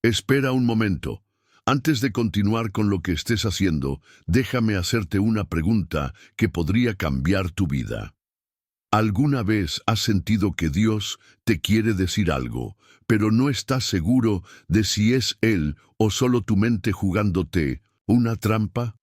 Espera un momento. Antes de continuar con lo que estés haciendo, déjame hacerte una pregunta que podría cambiar tu vida. ¿Alguna vez has sentido que Dios te quiere decir algo, pero no estás seguro de si es Él o solo tu mente jugándote una trampa?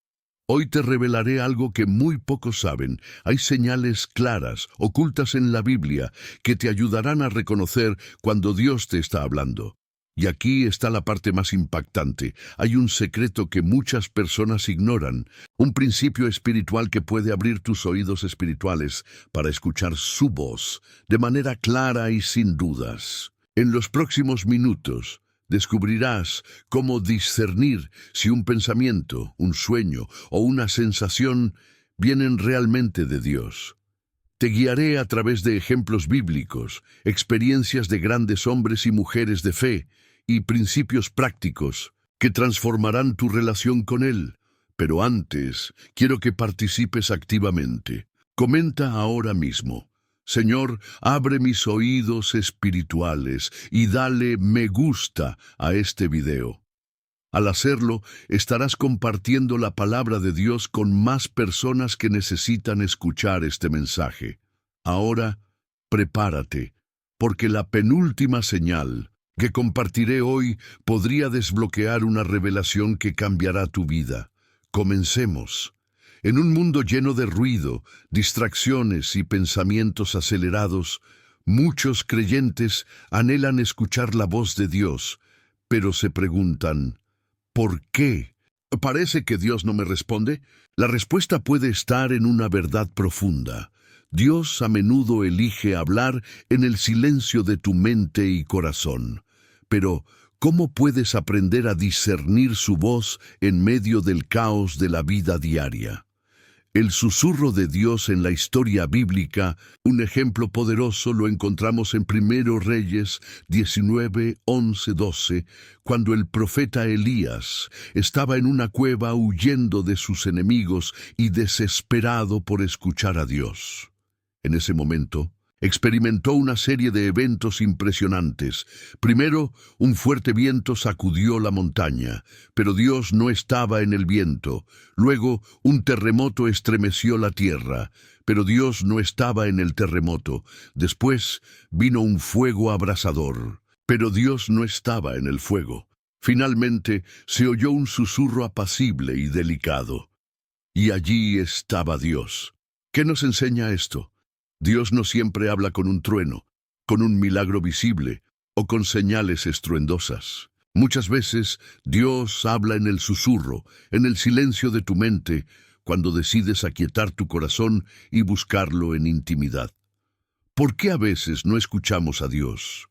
Hoy te revelaré algo que muy pocos saben. Hay señales claras, ocultas en la Biblia, que te ayudarán a reconocer cuando Dios te está hablando. Y aquí está la parte más impactante. Hay un secreto que muchas personas ignoran, un principio espiritual que puede abrir tus oídos espirituales para escuchar su voz de manera clara y sin dudas. En los próximos minutos, descubrirás cómo discernir si un pensamiento, un sueño o una sensación vienen realmente de Dios. Te guiaré a través de ejemplos bíblicos, experiencias de grandes hombres y mujeres de fe y principios prácticos que transformarán tu relación con Él. Pero antes, quiero que participes activamente. Comenta ahora mismo: Señor, abre mis oídos espirituales y dale me gusta a este video. Al hacerlo, estarás compartiendo la palabra de Dios con más personas que necesitan escuchar este mensaje. Ahora, prepárate, porque la penúltima señal que compartiré hoy podría desbloquear una revelación que cambiará tu vida. Comencemos. En un mundo lleno de ruido, distracciones y pensamientos acelerados, muchos creyentes anhelan escuchar la voz de Dios, pero se preguntan: ¿por qué? ¿Parece que Dios no me responde? La respuesta puede estar en una verdad profunda. Dios a menudo elige hablar en el silencio de tu mente y corazón. Pero, ¿cómo puedes aprender a discernir su voz en medio del caos de la vida diaria? El susurro de Dios en la historia bíblica, un ejemplo poderoso lo encontramos en 1 Reyes 19, 11, 12, cuando el profeta Elías estaba en una cueva huyendo de sus enemigos y desesperado por escuchar a Dios. En ese momento, experimentó una serie de eventos impresionantes. Primero, un fuerte viento sacudió la montaña, pero Dios no estaba en el viento. Luego, un terremoto estremeció la tierra, pero Dios no estaba en el terremoto. Después, vino un fuego abrasador, pero Dios no estaba en el fuego. Finalmente, se oyó un susurro apacible y delicado. Y allí estaba Dios. ¿Qué nos enseña esto? Dios no siempre habla con un trueno, con un milagro visible o con señales estruendosas. Muchas veces Dios habla en el susurro, en el silencio de tu mente, cuando decides aquietar tu corazón y buscarlo en intimidad. ¿Por qué a veces no escuchamos a Dios?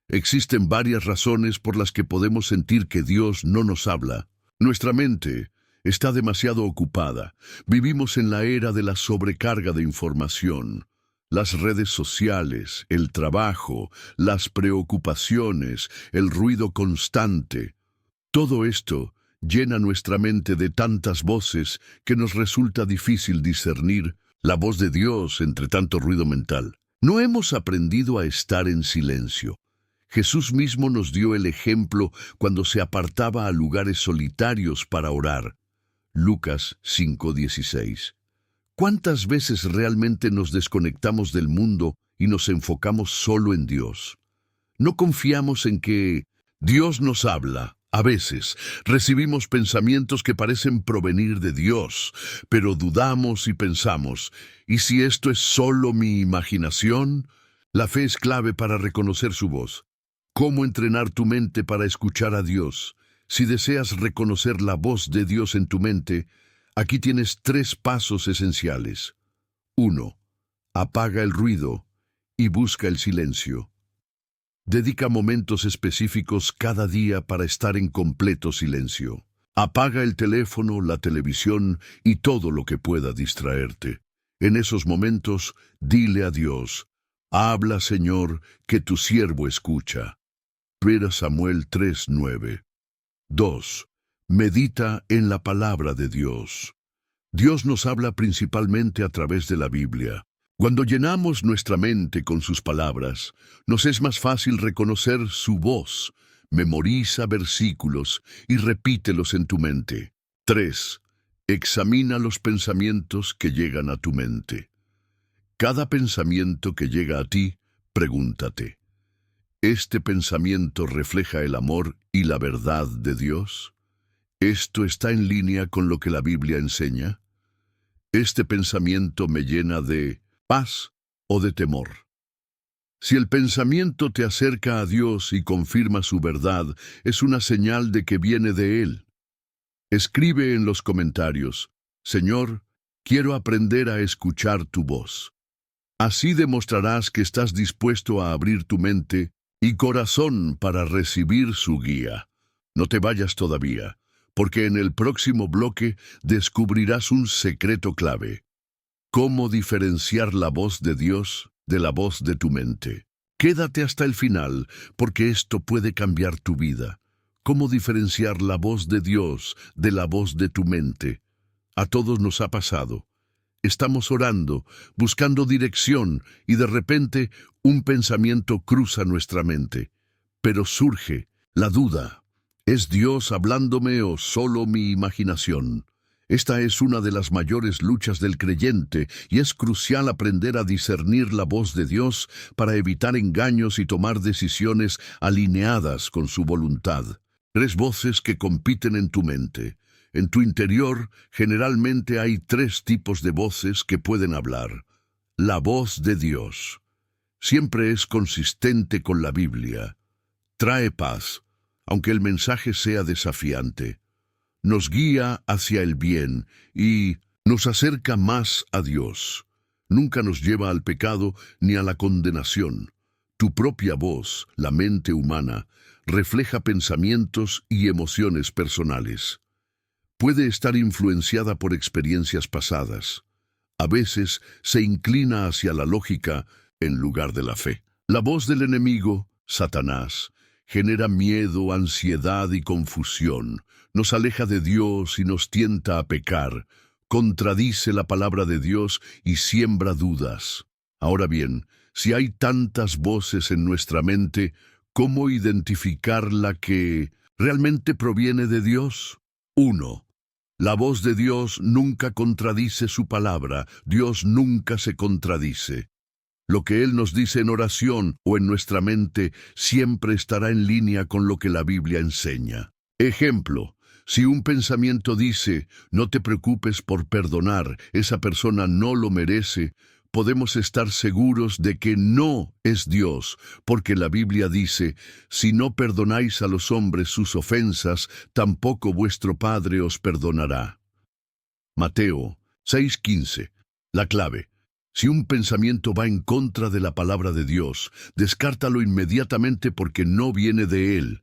Existen varias razones por las que podemos sentir que Dios no nos habla. Nuestra mente está demasiado ocupada. Vivimos en la era de la sobrecarga de información. Las redes sociales, el trabajo, las preocupaciones, el ruido constante. Todo esto llena nuestra mente de tantas voces que nos resulta difícil discernir la voz de Dios entre tanto ruido mental. No hemos aprendido a estar en silencio. Jesús mismo nos dio el ejemplo cuando se apartaba a lugares solitarios para orar. Lucas 5:16. ¿Cuántas veces realmente nos desconectamos del mundo y nos enfocamos solo en Dios? No confiamos en que Dios nos habla. A veces recibimos pensamientos que parecen provenir de Dios, pero dudamos y pensamos: ¿y si esto es solo mi imaginación? La fe es clave para reconocer su voz. ¿Cómo entrenar tu mente para escuchar a Dios? Si deseas reconocer la voz de Dios en tu mente, aquí tienes 3 pasos esenciales. 1. Apaga el ruido y busca el silencio. Dedica momentos específicos cada día para estar en completo silencio. Apaga el teléfono, la televisión y todo lo que pueda distraerte. En esos momentos, dile a Dios: habla, Señor, que tu siervo escucha. 1 Samuel 3:9. 2. Medita en la palabra de Dios. Dios nos habla principalmente a través de la Biblia. Cuando llenamos nuestra mente con sus palabras, nos es más fácil reconocer su voz, Memoriza versículos y repítelos en tu mente. 3. Examina los pensamientos que llegan a tu mente. Cada pensamiento que llega a ti, pregúntate: ¿este pensamiento refleja el amor y la verdad de Dios? ¿Esto está en línea con lo que la Biblia enseña? ¿Este pensamiento me llena de paz o de temor? Si el pensamiento te acerca a Dios y confirma su verdad, es una señal de que viene de Él. Escribe en los comentarios: Señor, quiero aprender a escuchar tu voz. Así demostrarás que estás dispuesto a abrir tu mente y corazón para recibir su guía. No te vayas todavía, porque en el próximo bloque descubrirás un secreto clave: cómo diferenciar la voz de Dios de la voz de tu mente. Quédate hasta el final, porque esto puede cambiar tu vida. ¿Cómo diferenciar la voz de Dios de la voz de tu mente? A todos nos ha pasado. Estamos orando, buscando dirección, y de repente un pensamiento cruza nuestra mente. Pero surge la duda: ¿es Dios hablándome o solo mi imaginación? Esta es una de las mayores luchas del creyente, y es crucial aprender a discernir la voz de Dios para evitar engaños y tomar decisiones alineadas con su voluntad. 3 voces que compiten en tu mente. En tu interior, generalmente hay 3 tipos de voces que pueden hablar. La voz de Dios siempre es consistente con la Biblia. Trae paz, aunque el mensaje sea desafiante. Nos guía hacia el bien y nos acerca más a Dios. Nunca nos lleva al pecado ni a la condenación. Tu propia voz, la mente humana, refleja pensamientos y emociones personales. Puede estar influenciada por experiencias pasadas. A veces se inclina hacia la lógica en lugar de la fe. La voz del enemigo, Satanás, genera miedo, ansiedad y confusión. Nos aleja de Dios y nos tienta a pecar. Contradice la palabra de Dios y siembra dudas. Ahora bien, si hay tantas voces en nuestra mente, ¿cómo identificar la que realmente proviene de Dios? 1. La voz de Dios nunca contradice su palabra. Dios nunca se contradice. Lo que Él nos dice en oración o en nuestra mente siempre estará en línea con lo que la Biblia enseña. Ejemplo: si un pensamiento dice, no te preocupes por perdonar, esa persona no lo merece, podemos estar seguros de que no es Dios, porque la Biblia dice, si no perdonáis a los hombres sus ofensas, tampoco vuestro Padre os perdonará. Mateo 6:15. La clave: si un pensamiento va en contra de la palabra de Dios, descártalo inmediatamente porque no viene de Él.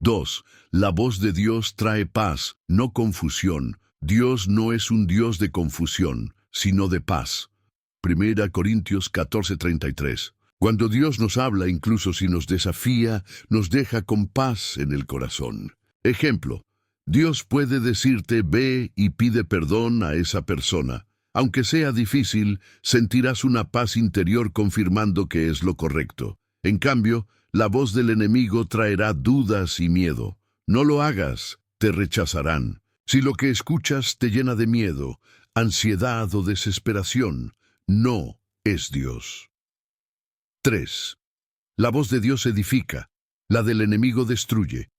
2. La voz de Dios trae paz, no confusión. Dios no es un Dios de confusión, sino de paz. 1 Corintios 14:33. Cuando Dios nos habla, incluso si nos desafía, nos deja con paz en el corazón. Ejemplo: Dios puede decirte, ve y pide perdón a esa persona. Aunque sea difícil, sentirás una paz interior confirmando que es lo correcto. En cambio, la voz del enemigo traerá dudas y miedo. No lo hagas, te rechazarán. Si lo que escuchas te llena de miedo, ansiedad o desesperación, no es Dios. 3. La voz de Dios edifica, la del enemigo destruye.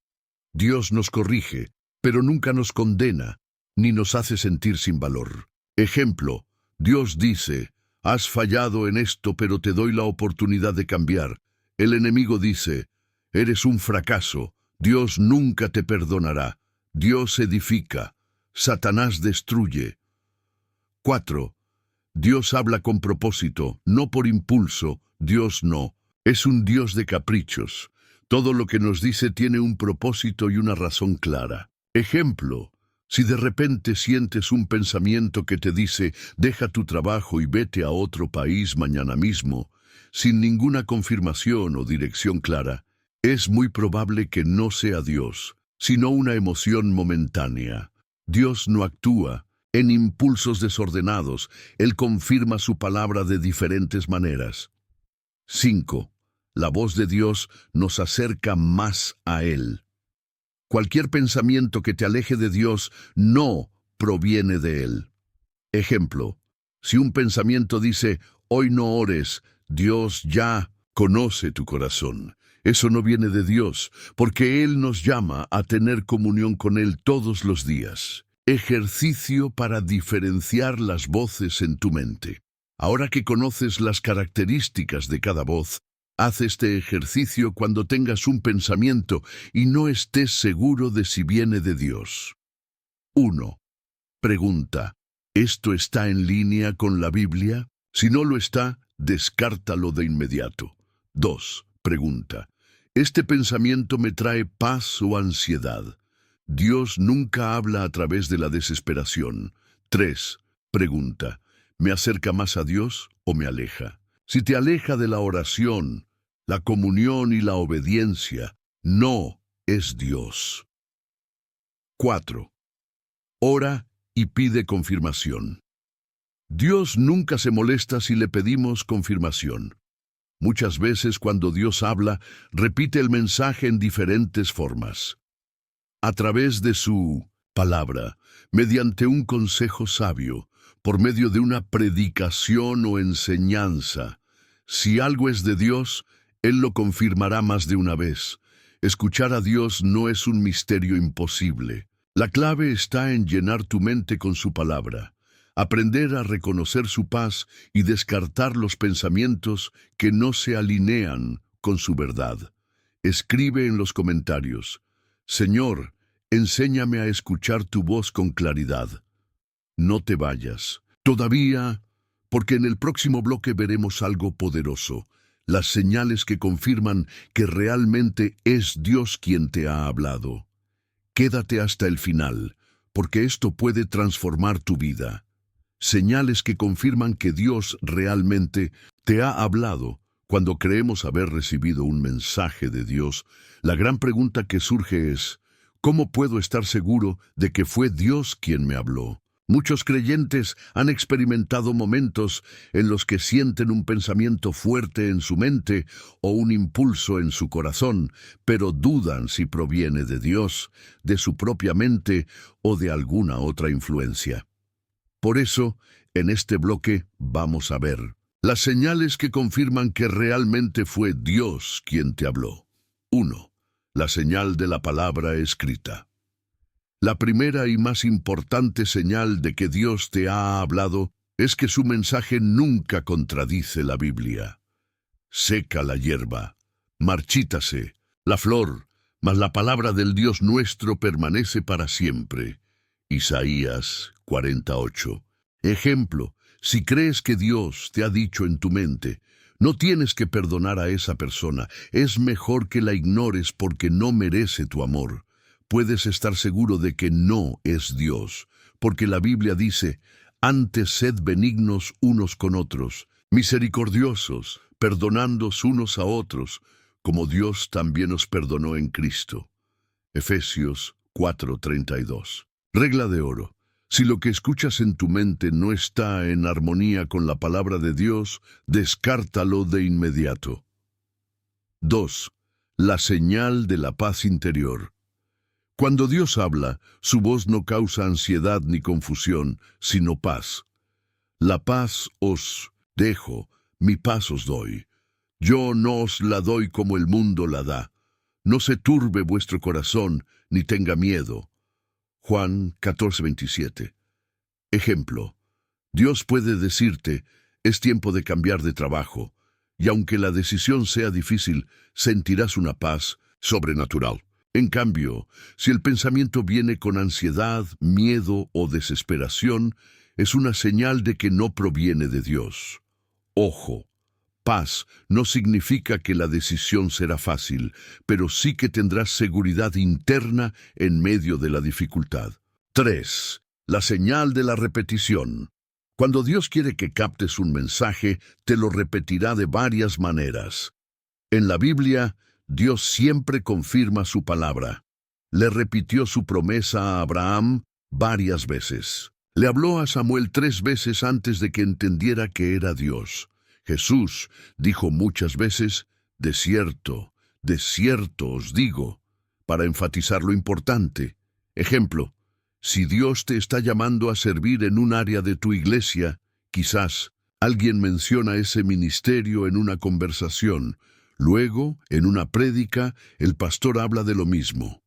Dios nos corrige, pero nunca nos condena, ni nos hace sentir sin valor. Ejemplo: Dios dice, has fallado en esto, pero te doy la oportunidad de cambiar. El enemigo dice, eres un fracaso, Dios nunca te perdonará. Dios edifica, Satanás destruye. 4. Dios habla con propósito, no por impulso. Dios no es un Dios de caprichos. Todo lo que nos dice tiene un propósito y una razón clara. Ejemplo: si de repente sientes un pensamiento que te dice, deja tu trabajo y vete a otro país mañana mismo, sin ninguna confirmación o dirección clara, es muy probable que no sea Dios, sino una emoción momentánea. Dios no actúa en impulsos desordenados. Él confirma su palabra de diferentes maneras. 5. La voz de Dios nos acerca más a Él. Cualquier pensamiento que te aleje de Dios no proviene de Él. Ejemplo, si un pensamiento dice, hoy no ores, Dios ya conoce tu corazón. Eso no viene de Dios, porque Él nos llama a tener comunión con Él todos los días. Ejercicio para diferenciar las voces en tu mente. Ahora que conoces las características de cada voz, haz este ejercicio cuando tengas un pensamiento y no estés seguro de si viene de Dios. 1. Pregunta, ¿esto está en línea con la Biblia? Si no lo está, descártalo de inmediato. 2. Pregunta, ¿este pensamiento me trae paz o ansiedad? Dios nunca habla a través de la desesperación. 3. Pregunta, ¿me acerca más a Dios o me aleja? Si te aleja de la oración, la comunión y la obediencia, no es Dios. 4. Ora y pide confirmación. Dios nunca se molesta si le pedimos confirmación. Muchas veces cuando Dios habla, repite el mensaje en diferentes formas. A través de su palabra, mediante un consejo sabio, por medio de una predicación o enseñanza. Si algo es de Dios, Él lo confirmará más de una vez. Escuchar a Dios no es un misterio imposible. La clave está en llenar tu mente con su palabra, aprender a reconocer su paz y descartar los pensamientos que no se alinean con su verdad. Escribe en los comentarios, Señor, enséñame a escuchar tu voz con claridad. No te vayas. Todavía, porque en el próximo bloque veremos algo poderoso, las señales que confirman que realmente es Dios quien te ha hablado. Quédate hasta el final, porque esto puede transformar tu vida. Señales que confirman que Dios realmente te ha hablado. Cuando creemos haber recibido un mensaje de Dios, la gran pregunta que surge es, ¿cómo puedo estar seguro de que fue Dios quien me habló? Muchos creyentes han experimentado momentos en los que sienten un pensamiento fuerte en su mente o un impulso en su corazón, pero dudan si proviene de Dios, de su propia mente o de alguna otra influencia. Por eso, en este bloque vamos a ver las señales que confirman que realmente fue Dios quien te habló. 1. La señal de la palabra escrita. La primera y más importante señal de que Dios te ha hablado es que su mensaje nunca contradice la Biblia. Seca la hierba, marchítase la flor, mas la palabra del Dios nuestro permanece para siempre. Isaías 48. Ejemplo, si crees que Dios te ha dicho en tu mente, no tienes que perdonar a esa persona, es mejor que la ignores porque no merece tu amor. Puedes estar seguro de que no es Dios, porque la Biblia dice, antes sed benignos unos con otros, misericordiosos, perdonándoos unos a otros, como Dios también os perdonó en Cristo. Efesios 4:32. Regla de oro. Si lo que escuchas en tu mente no está en armonía con la palabra de Dios, descártalo de inmediato. 2. La señal de la paz interior. Cuando Dios habla, su voz no causa ansiedad ni confusión, sino paz. La paz os dejo, mi paz os doy. Yo no os la doy como el mundo la da. No se turbe vuestro corazón, ni tenga miedo. Juan 14:27. Ejemplo, Dios puede decirte, es tiempo de cambiar de trabajo, y aunque la decisión sea difícil, sentirás una paz sobrenatural. En cambio, si el pensamiento viene con ansiedad, miedo o desesperación, es una señal de que no proviene de Dios. Ojo, paz no significa que la decisión será fácil, pero sí que tendrás seguridad interna en medio de la dificultad. 3. La señal de la repetición. Cuando Dios quiere que captes un mensaje, te lo repetirá de varias maneras. En la Biblia, Dios siempre confirma su palabra. Le repitió su promesa a Abraham varias veces. Le habló a Samuel 3 veces antes de que entendiera que era Dios. Jesús dijo muchas veces, de cierto os digo, para enfatizar lo importante. Ejemplo, si Dios te está llamando a servir en un área de tu iglesia, quizás alguien menciona ese ministerio en una conversación. Luego, en una prédica, el pastor habla de lo mismo.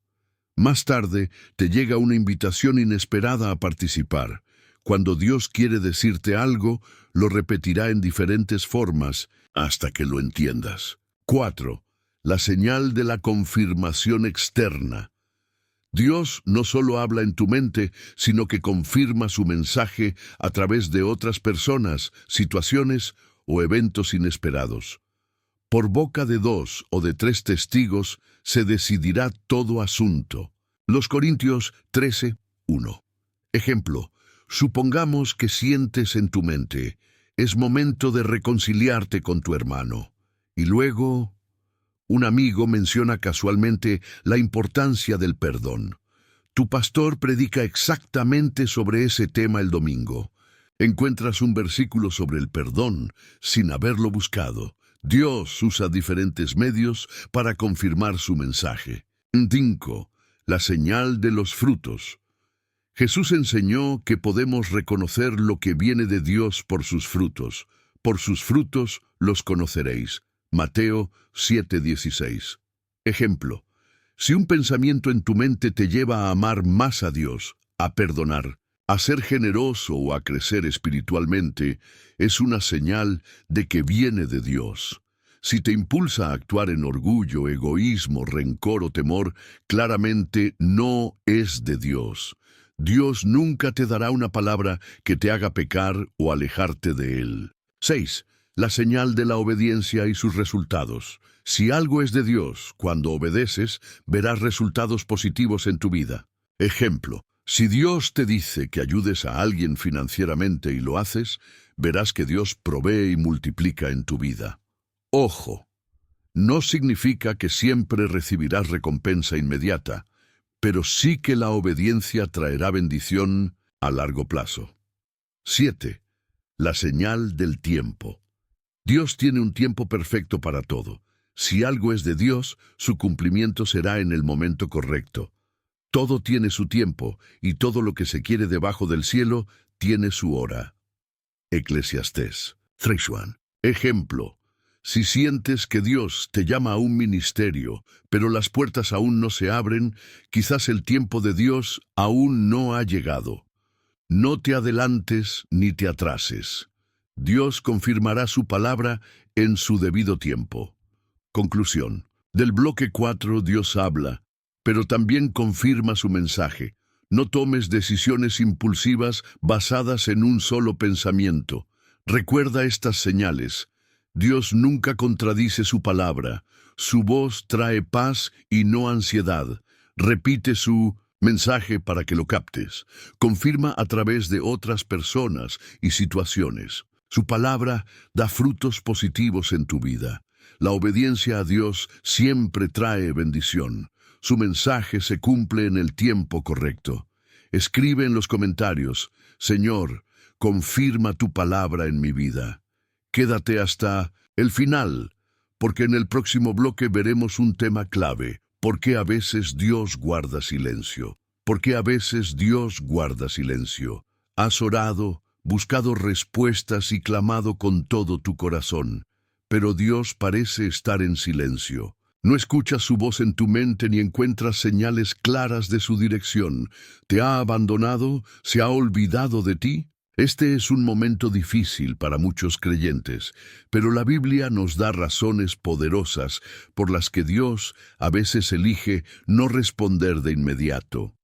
Más tarde, te llega una invitación inesperada a participar. Cuando Dios quiere decirte algo, lo repetirá en diferentes formas hasta que lo entiendas. 4. La señal de la confirmación externa. Dios no solo habla en tu mente, sino que confirma su mensaje a través de otras personas, situaciones o eventos inesperados. Por boca de 2 o de 3 testigos se decidirá todo asunto. Los Corintios 13:1. Ejemplo, supongamos que sientes en tu mente, es momento de reconciliarte con tu hermano. Y luego, un amigo menciona casualmente la importancia del perdón. Tu pastor predica exactamente sobre ese tema el domingo. Encuentras un versículo sobre el perdón sin haberlo buscado. Dios usa diferentes medios para confirmar su mensaje. 5. La señal de los frutos. Jesús enseñó que podemos reconocer lo que viene de Dios por sus frutos. Por sus frutos los conoceréis. Mateo 7:16. Ejemplo, si un pensamiento en tu mente te lleva a amar más a Dios, a perdonar, a ser generoso o a crecer espiritualmente, es una señal de que viene de Dios. Si te impulsa a actuar en orgullo, egoísmo, rencor o temor, claramente no es de Dios. Dios nunca te dará una palabra que te haga pecar o alejarte de Él. 6. La señal de la obediencia y sus resultados. Si algo es de Dios, cuando obedeces, verás resultados positivos en tu vida. Ejemplo, si Dios te dice que ayudes a alguien financieramente y lo haces, verás que Dios provee y multiplica en tu vida. Ojo, no significa que siempre recibirás recompensa inmediata, pero sí que la obediencia traerá bendición a largo plazo. 7. La señal del tiempo. Dios tiene un tiempo perfecto para todo. Si algo es de Dios, su cumplimiento será en el momento correcto. Todo tiene su tiempo, y todo lo que se quiere debajo del cielo tiene su hora. Eclesiastés 3:1. Ejemplo, si sientes que Dios te llama a un ministerio, pero las puertas aún no se abren, quizás el tiempo de Dios aún no ha llegado. No te adelantes ni te atrases. Dios confirmará su palabra en su debido tiempo. Conclusión. Del bloque 4 Dios habla, pero también confirma su mensaje. No tomes decisiones impulsivas basadas en un solo pensamiento. Recuerda estas señales. Dios nunca contradice su palabra. Su voz trae paz y no ansiedad. Repite su mensaje para que lo captes. Confirma a través de otras personas y situaciones. Su palabra da frutos positivos en tu vida. La obediencia a Dios siempre trae bendición. Su mensaje se cumple en el tiempo correcto. Escribe en los comentarios, Señor, confirma tu palabra en mi vida. Quédate hasta el final, porque en el próximo bloque veremos un tema clave. ¿Por qué a veces Dios guarda silencio? ¿Por qué a veces Dios guarda silencio? Has orado, buscado respuestas y clamado con todo tu corazón, pero Dios parece estar en silencio. No escuchas su voz en tu mente ni encuentras señales claras de su dirección. ¿Te ha abandonado? ¿Se ha olvidado de ti? Este es un momento difícil para muchos creyentes, pero la Biblia nos da razones poderosas por las que Dios a veces elige no responder de inmediato.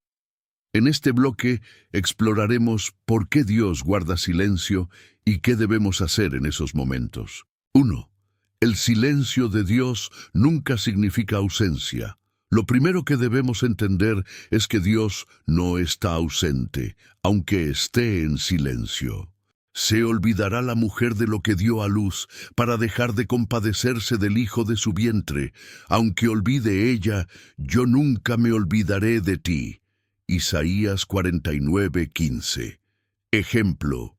En este bloque exploraremos por qué Dios guarda silencio y qué debemos hacer en esos momentos. 1. El silencio de Dios nunca significa ausencia. Lo primero que debemos entender es que Dios no está ausente, aunque esté en silencio. ¿Se olvidará la mujer de lo que dio a luz para dejar de compadecerse del hijo de su vientre? Aunque olvide ella, yo nunca me olvidaré de ti. Isaías 49:15. Ejemplo.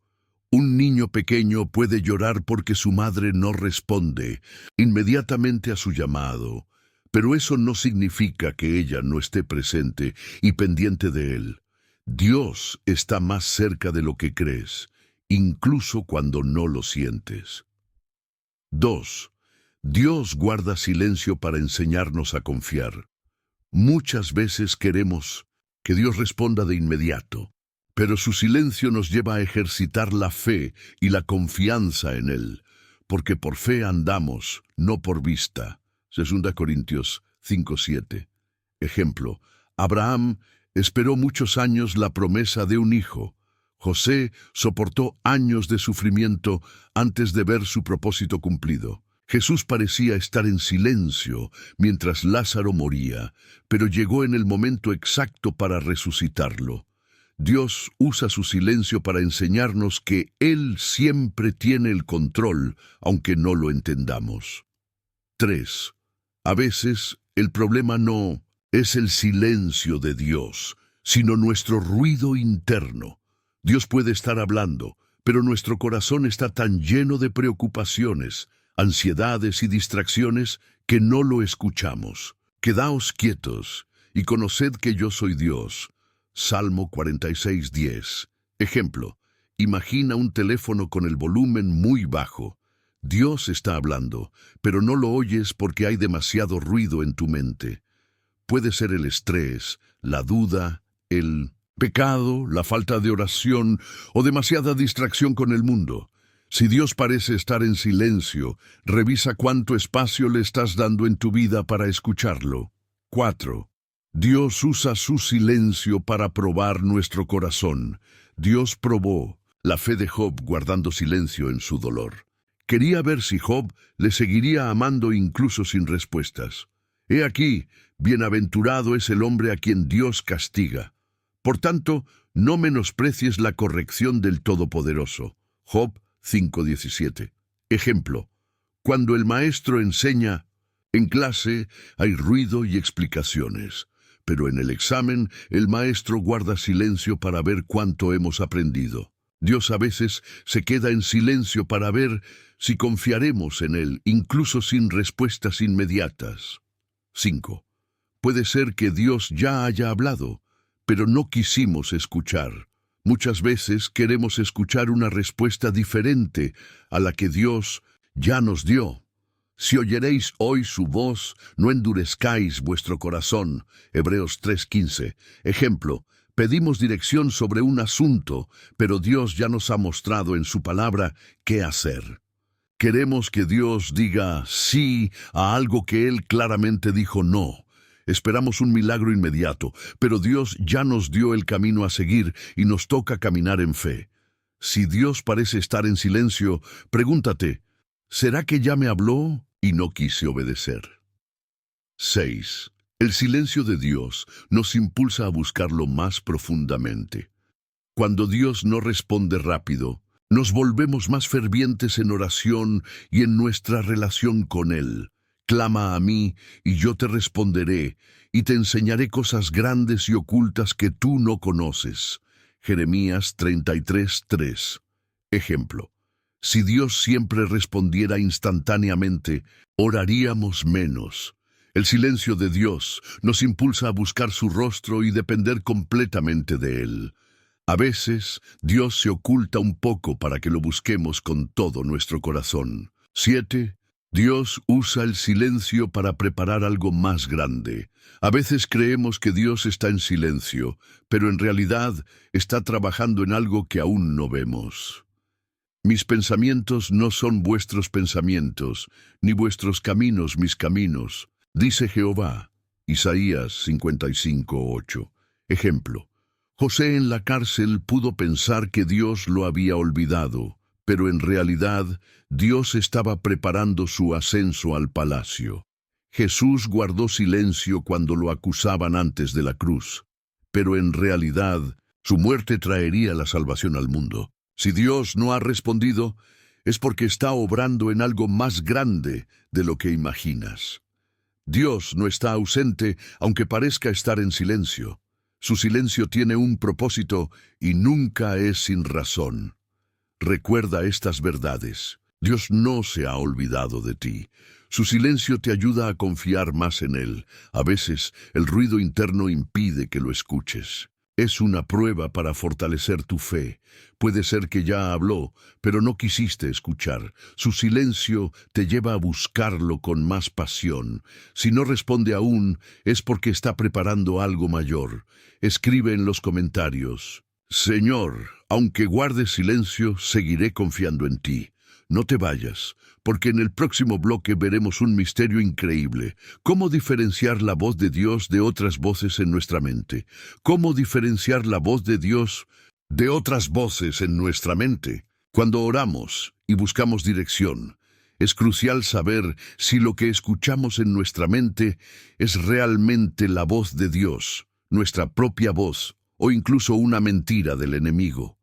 Un niño pequeño puede llorar porque su madre no responde inmediatamente a su llamado, pero eso no significa que ella no esté presente y pendiente de él. Dios está más cerca de lo que crees, incluso cuando no lo sientes. 2. Dios guarda silencio para enseñarnos a confiar. Muchas veces queremos que Dios responda de inmediato, pero su silencio nos lleva a ejercitar la fe y la confianza en Él, porque por fe andamos, no por vista. 2 Corintios 5:7. Ejemplo, Abraham esperó muchos años la promesa de un hijo. José soportó años de sufrimiento antes de ver su propósito cumplido. Jesús parecía estar en silencio mientras Lázaro moría, pero llegó en el momento exacto para resucitarlo. Dios usa su silencio para enseñarnos que Él siempre tiene el control, aunque no lo entendamos. 3. A veces, el problema no es el silencio de Dios, sino nuestro ruido interno. Dios puede estar hablando, pero nuestro corazón está tan lleno de preocupaciones, ansiedades y distracciones que no lo escuchamos. Quedaos quietos y conoced que yo soy Dios. Salmo 46:10. Ejemplo, imagina un teléfono con el volumen muy bajo. Dios está hablando, pero no lo oyes porque hay demasiado ruido en tu mente. Puede ser el estrés, la duda, el pecado, la falta de oración o demasiada distracción con el mundo. Si Dios parece estar en silencio, revisa cuánto espacio le estás dando en tu vida para escucharlo. 4. Dios usa su silencio para probar nuestro corazón. Dios probó la fe de Job guardando silencio en su dolor. Quería ver si Job le seguiría amando incluso sin respuestas. He aquí, bienaventurado es el hombre a quien Dios castiga. Por tanto, no menosprecies la corrección del Todopoderoso. Job 5:17. Ejemplo, cuando el maestro enseña, en clase hay ruido y explicaciones, pero en el examen el maestro guarda silencio para ver cuánto hemos aprendido. Dios a veces se queda en silencio para ver si confiaremos en Él, incluso sin respuestas inmediatas. 5. Puede ser que Dios ya haya hablado, pero no quisimos escuchar. Muchas veces queremos escuchar una respuesta diferente a la que Dios ya nos dio. Si oyeréis hoy su voz, no endurezcáis vuestro corazón. Hebreos 3:15. Ejemplo, pedimos dirección sobre un asunto, pero Dios ya nos ha mostrado en su palabra qué hacer. Queremos que Dios diga sí a algo que Él claramente dijo no. Esperamos un milagro inmediato, pero Dios ya nos dio el camino a seguir y nos toca caminar en fe. Si Dios parece estar en silencio, pregúntate, ¿será que ya me habló y no quise obedecer? 6. El silencio de Dios nos impulsa a buscarlo más profundamente. Cuando Dios no responde rápido, nos volvemos más fervientes en oración y en nuestra relación con Él. Clama a mí, y yo te responderé, y te enseñaré cosas grandes y ocultas que tú no conoces. Jeremías 33:3. Ejemplo, si Dios siempre respondiera instantáneamente, oraríamos menos. El silencio de Dios nos impulsa a buscar su rostro y depender completamente de Él. A veces, Dios se oculta un poco para que lo busquemos con todo nuestro corazón. 7. Dios usa el silencio para preparar algo más grande. A veces creemos que Dios está en silencio, pero en realidad está trabajando en algo que aún no vemos. Mis pensamientos no son vuestros pensamientos, ni vuestros caminos mis caminos, dice Jehová. Isaías 55:8. Ejemplo, José en la cárcel pudo pensar que Dios lo había olvidado, pero en realidad Dios estaba preparando su ascenso al palacio. Jesús guardó silencio cuando lo acusaban antes de la cruz, pero en realidad su muerte traería la salvación al mundo. Si Dios no ha respondido, es porque está obrando en algo más grande de lo que imaginas. Dios no está ausente, aunque parezca estar en silencio. Su silencio tiene un propósito y nunca es sin razón. Recuerda estas verdades. Dios no se ha olvidado de ti. Su silencio te ayuda a confiar más en Él. A veces, el ruido interno impide que lo escuches. Es una prueba para fortalecer tu fe. Puede ser que ya habló, pero no quisiste escuchar. Su silencio te lleva a buscarlo con más pasión. Si no responde aún, es porque está preparando algo mayor. Escribe en los comentarios: Señor, aunque guardes silencio, seguiré confiando en ti. No te vayas, porque en el próximo bloque veremos un misterio increíble. ¿Cómo diferenciar la voz de Dios de otras voces en nuestra mente? ¿Cómo diferenciar la voz de Dios de otras voces en nuestra mente? Cuando oramos y buscamos dirección, es crucial saber si lo que escuchamos en nuestra mente es realmente la voz de Dios, nuestra propia voz, o incluso una mentira del enemigo.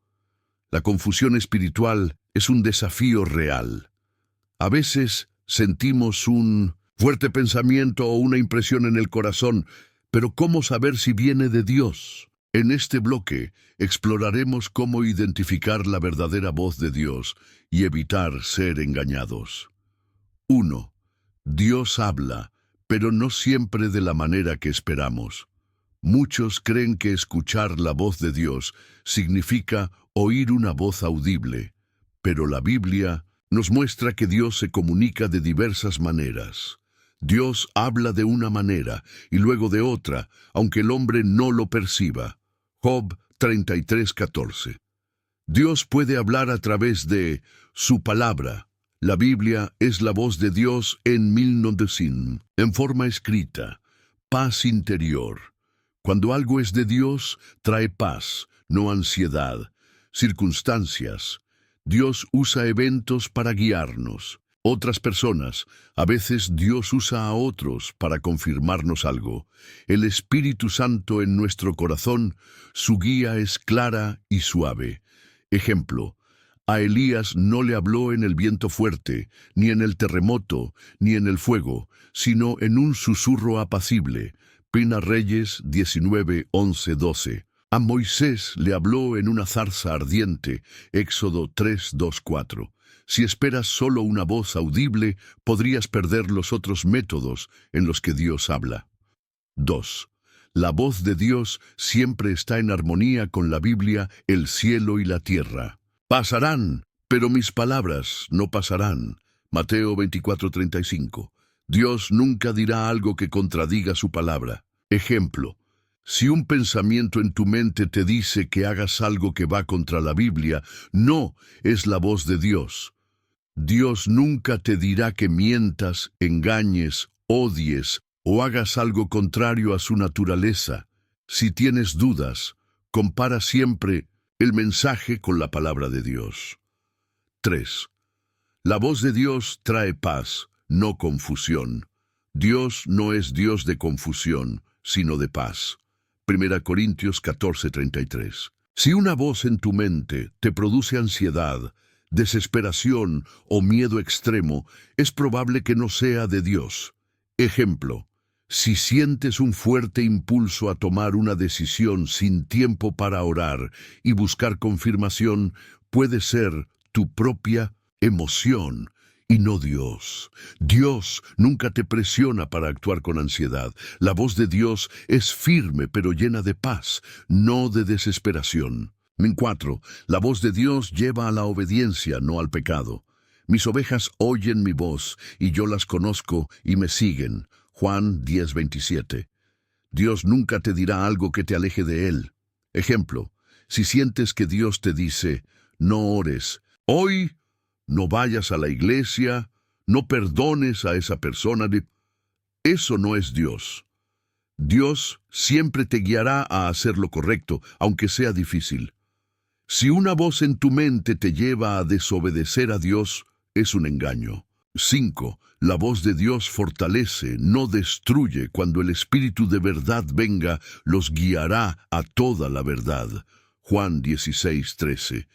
La confusión espiritual es un desafío real. A veces sentimos un fuerte pensamiento o una impresión en el corazón, pero ¿cómo saber si viene de Dios? En este bloque exploraremos cómo identificar la verdadera voz de Dios y evitar ser engañados. 1. Dios habla, pero no siempre de la manera que esperamos. Muchos creen que escuchar la voz de Dios significa oír una voz audible, pero la Biblia nos muestra que Dios se comunica de diversas maneras. Dios habla de una manera y luego de otra, aunque el hombre no lo perciba. Job 33:14. Dios puede hablar a través de su palabra. La Biblia es la voz de Dios en Milnodesim, en forma escrita. Paz interior. Cuando algo es de Dios, trae paz, no ansiedad. Circunstancias. Dios usa eventos para guiarnos. Otras personas, a veces Dios usa a otros para confirmarnos algo. El Espíritu Santo en nuestro corazón, su guía es clara y suave. Ejemplo: a Elías no le habló en el viento fuerte, ni en el terremoto, ni en el fuego, sino en un susurro apacible. Primera Reyes 19:11-12. A Moisés le habló en una zarza ardiente. Éxodo 3:2-4. Si esperas solo una voz audible, podrías perder los otros métodos en los que Dios habla. 2. La voz de Dios siempre está en armonía con la Biblia, el cielo y la tierra. Pasarán, pero mis palabras no pasarán. Mateo 24:35. Dios nunca dirá algo que contradiga su palabra. Ejemplo: si un pensamiento en tu mente te dice que hagas algo que va contra la Biblia, no es la voz de Dios. Dios nunca te dirá que mientas, engañes, odies o hagas algo contrario a su naturaleza. Si tienes dudas, compara siempre el mensaje con la palabra de Dios. 3. La voz de Dios trae paz, no confusión. Dios no es Dios de confusión, sino de paz. 1 Corintios 14:33. Si una voz en tu mente te produce ansiedad, desesperación o miedo extremo, es probable que no sea de Dios. Ejemplo: si sientes un fuerte impulso a tomar una decisión sin tiempo para orar y buscar confirmación, puede ser tu propia emoción y no Dios. Dios nunca te presiona para actuar con ansiedad. La voz de Dios es firme pero llena de paz, no de desesperación. 4. La voz de Dios lleva a la obediencia, no al pecado. Mis ovejas oyen mi voz, y yo las conozco y me siguen. Juan 10:27. Dios nunca te dirá algo que te aleje de Él. Ejemplo: si sientes que Dios te dice, no ores, hoy no vayas a la iglesia, no perdones a esa persona, eso no es Dios. Dios siempre te guiará a hacer lo correcto, aunque sea difícil. Si una voz en tu mente te lleva a desobedecer a Dios, es un engaño. 5. La voz de Dios fortalece, no destruye. Cuando el Espíritu de verdad venga, los guiará a toda la verdad. Juan 16:13.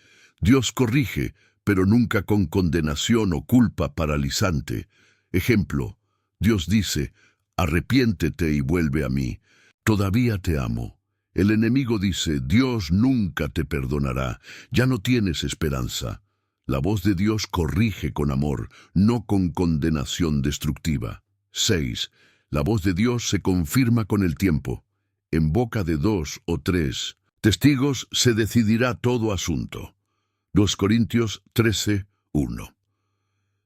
Dios corrige, pero nunca con condenación o culpa paralizante. Ejemplo: Dios dice, arrepiéntete y vuelve a mí. Todavía te amo. El enemigo dice, Dios nunca te perdonará. Ya no tienes esperanza. La voz de Dios corrige con amor, no con condenación destructiva. 6. La voz de Dios se confirma con el tiempo. En boca de 2 o 3 testigos se decidirá todo asunto. 2 Corintios 13, 1.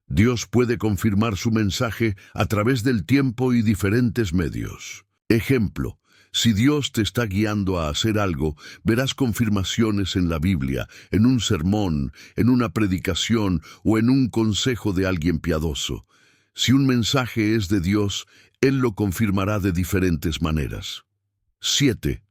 Dios puede confirmar su mensaje a través del tiempo y diferentes medios. Ejemplo, si Dios te está guiando a hacer algo, verás confirmaciones en la Biblia, en un sermón, en una predicación o en un consejo de alguien piadoso. Si un mensaje es de Dios, Él lo confirmará de diferentes maneras. 7.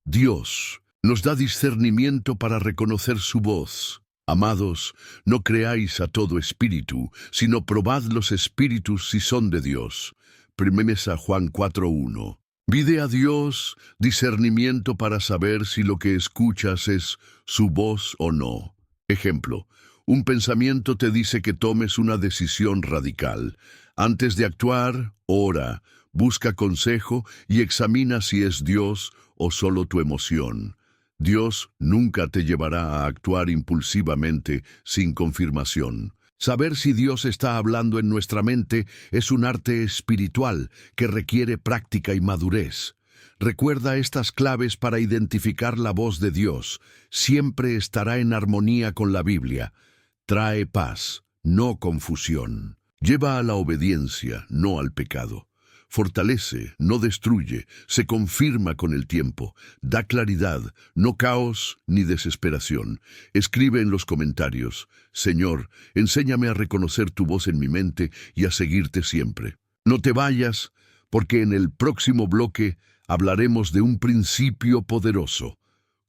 Dios nos da discernimiento para reconocer su voz. Amados, no creáis a todo espíritu, sino probad los espíritus si son de Dios. 1 Juan 4:1. Pide a Dios discernimiento para saber si lo que escuchas es su voz o no. Ejemplo, un pensamiento te dice que tomes una decisión radical. Antes de actuar, ora, busca consejo y examina si es Dios o solo tu emoción. Dios nunca te llevará a actuar impulsivamente sin confirmación. Saber si Dios está hablando en nuestra mente es un arte espiritual que requiere práctica y madurez. Recuerda estas claves para identificar la voz de Dios. Siempre estará en armonía con la Biblia. Trae paz, no confusión. Lleva a la obediencia, no al pecado. Fortalece, no destruye, se confirma con el tiempo, da claridad, no caos ni desesperación. Escribe en los comentarios: Señor, enséñame a reconocer tu voz en mi mente y a seguirte siempre. No te vayas, porque en el próximo bloque hablaremos de un principio poderoso.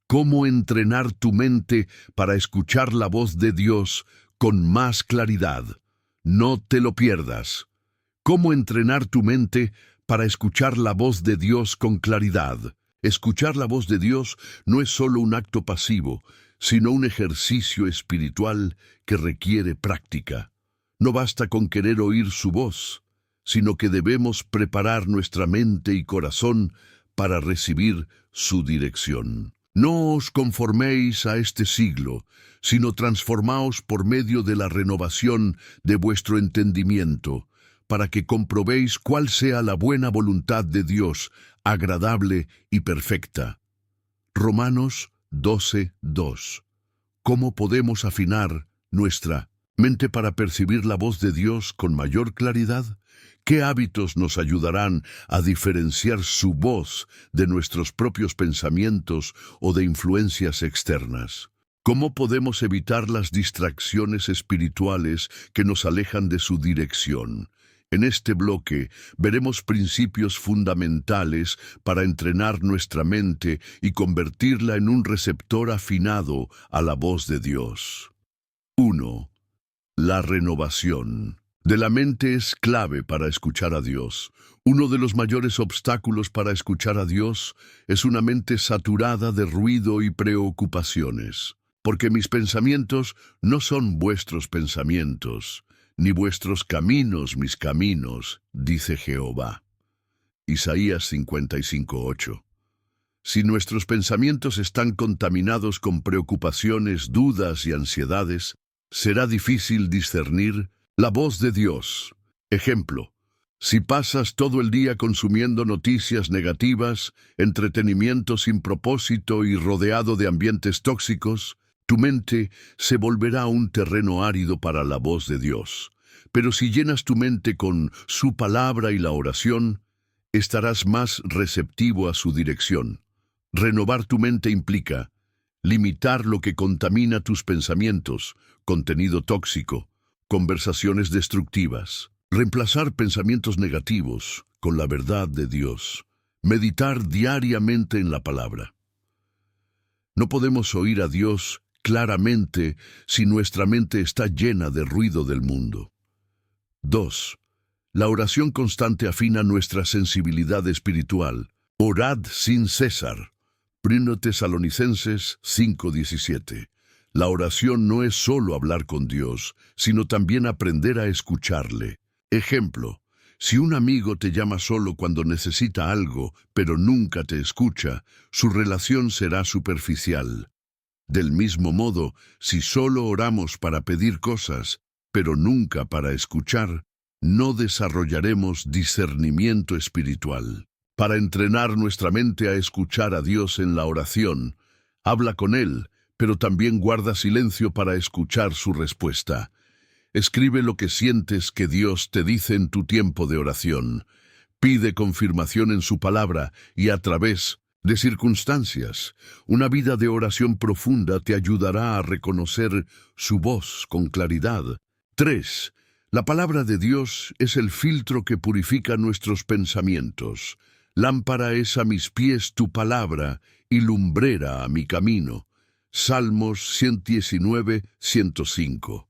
Cómo entrenar tu mente para escuchar la voz de Dios con más claridad. No te lo pierdas. ¿Cómo entrenar tu mente para escuchar la voz de Dios con claridad? Escuchar la voz de Dios no es solo un acto pasivo, sino un ejercicio espiritual que requiere práctica. No basta con querer oír su voz, sino que debemos preparar nuestra mente y corazón para recibir su dirección. No os conforméis a este siglo, sino transformaos por medio de la renovación de vuestro entendimiento, para que comprobéis cuál sea la buena voluntad de Dios, agradable y perfecta. Romanos 12:2. ¿Cómo podemos afinar nuestra mente para percibir la voz de Dios con mayor claridad? ¿Qué hábitos nos ayudarán a diferenciar su voz de nuestros propios pensamientos o de influencias externas? ¿Cómo podemos evitar las distracciones espirituales que nos alejan de su dirección? En este bloque veremos principios fundamentales para entrenar nuestra mente y convertirla en un receptor afinado a la voz de Dios. 1. La renovación de la mente es clave para escuchar a Dios. Uno de los mayores obstáculos para escuchar a Dios es una mente saturada de ruido y preocupaciones. Porque mis pensamientos no son vuestros pensamientos, ni vuestros caminos mis caminos, dice Jehová. Isaías 55:8. Si nuestros pensamientos están contaminados con preocupaciones, dudas y ansiedades, será difícil discernir la voz de Dios. Ejemplo, si pasas todo el día consumiendo noticias negativas, entretenimiento sin propósito y rodeado de ambientes tóxicos, tu mente se volverá un terreno árido para la voz de Dios. Pero si llenas tu mente con su palabra y la oración, estarás más receptivo a su dirección. Renovar tu mente implica limitar lo que contamina tus pensamientos, contenido tóxico, conversaciones destructivas, reemplazar pensamientos negativos con la verdad de Dios, meditar diariamente en la palabra. No podemos oír a Dios claramente si nuestra mente está llena de ruido del mundo. 2. La oración constante afina nuestra sensibilidad espiritual. Orad sin cesar. 1 Tesalonicenses 5:17. La oración no es solo hablar con Dios, sino también aprender a escucharle. Ejemplo, si un amigo te llama solo cuando necesita algo, pero nunca te escucha, su relación será superficial. Del mismo modo, si solo oramos para pedir cosas, pero nunca para escuchar, no desarrollaremos discernimiento espiritual. Para entrenar nuestra mente a escuchar a Dios en la oración, habla con Él, pero también guarda silencio para escuchar su respuesta. Escribe lo que sientes que Dios te dice en tu tiempo de oración. Pide confirmación en su palabra y a través de circunstancias. Una vida de oración profunda te ayudará a reconocer su voz con claridad. 3. La palabra de Dios es el filtro que purifica nuestros pensamientos. Lámpara es a mis pies tu palabra y lumbrera a mi camino. Salmos 119, 105.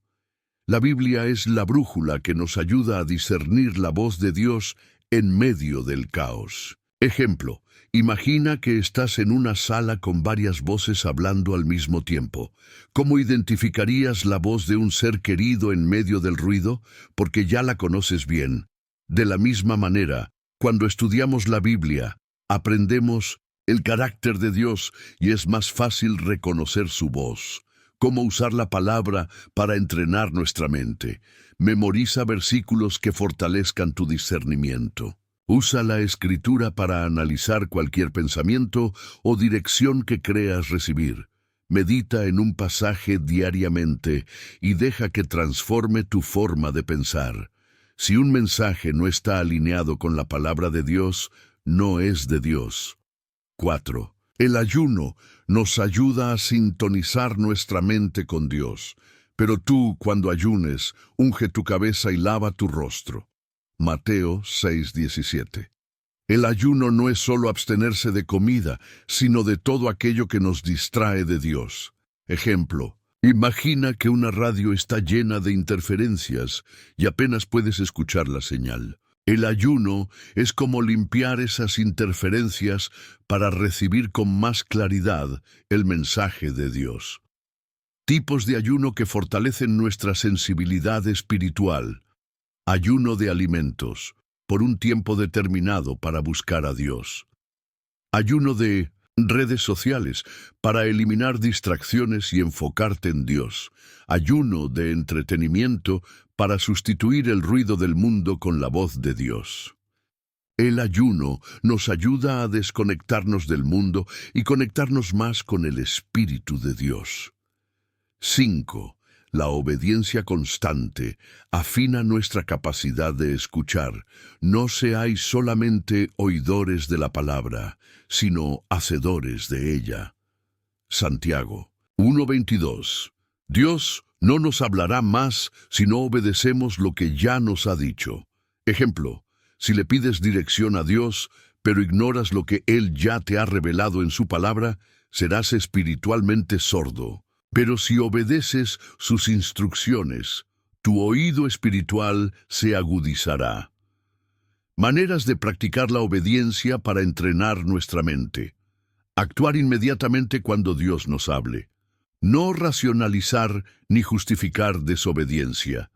La Biblia es la brújula que nos ayuda a discernir la voz de Dios en medio del caos. Ejemplo, imagina que estás en una sala con varias voces hablando al mismo tiempo. ¿Cómo identificarías la voz de un ser querido en medio del ruido? Porque ya la conoces bien. De la misma manera, cuando estudiamos la Biblia, aprendemos el carácter de Dios y es más fácil reconocer su voz. Cómo usar la palabra para entrenar nuestra mente. Memoriza versículos que fortalezcan tu discernimiento. Usa la Escritura para analizar cualquier pensamiento o dirección que creas recibir. Medita en un pasaje diariamente y deja que transforme tu forma de pensar. Si un mensaje no está alineado con la palabra de Dios, no es de Dios. 4. El ayuno nos ayuda a sintonizar nuestra mente con Dios. Pero tú, cuando ayunes, unge tu cabeza y lava tu rostro. Mateo 6:17. El ayuno no es solo abstenerse de comida, sino de todo aquello que nos distrae de Dios. Ejemplo, imagina que una radio está llena de interferencias y apenas puedes escuchar la señal. El ayuno es como limpiar esas interferencias para recibir con más claridad el mensaje de Dios. Tipos de ayuno que fortalecen nuestra sensibilidad espiritual. Ayuno de alimentos, por un tiempo determinado para buscar a Dios. Ayuno de redes sociales, para eliminar distracciones y enfocarte en Dios. Ayuno de entretenimiento, para sustituir el ruido del mundo con la voz de Dios. El ayuno nos ayuda a desconectarnos del mundo y conectarnos más con el Espíritu de Dios. 5. La obediencia constante afina nuestra capacidad de escuchar. No seáis solamente oidores de la palabra, sino hacedores de ella. Santiago 1:22. Dios no nos hablará más si no obedecemos lo que ya nos ha dicho. Ejemplo, si le pides dirección a Dios, pero ignoras lo que Él ya te ha revelado en su palabra, serás espiritualmente sordo. Pero si obedeces sus instrucciones, tu oído espiritual se agudizará. Maneras de practicar la obediencia para entrenar nuestra mente. Actuar inmediatamente cuando Dios nos hable. No racionalizar ni justificar desobediencia.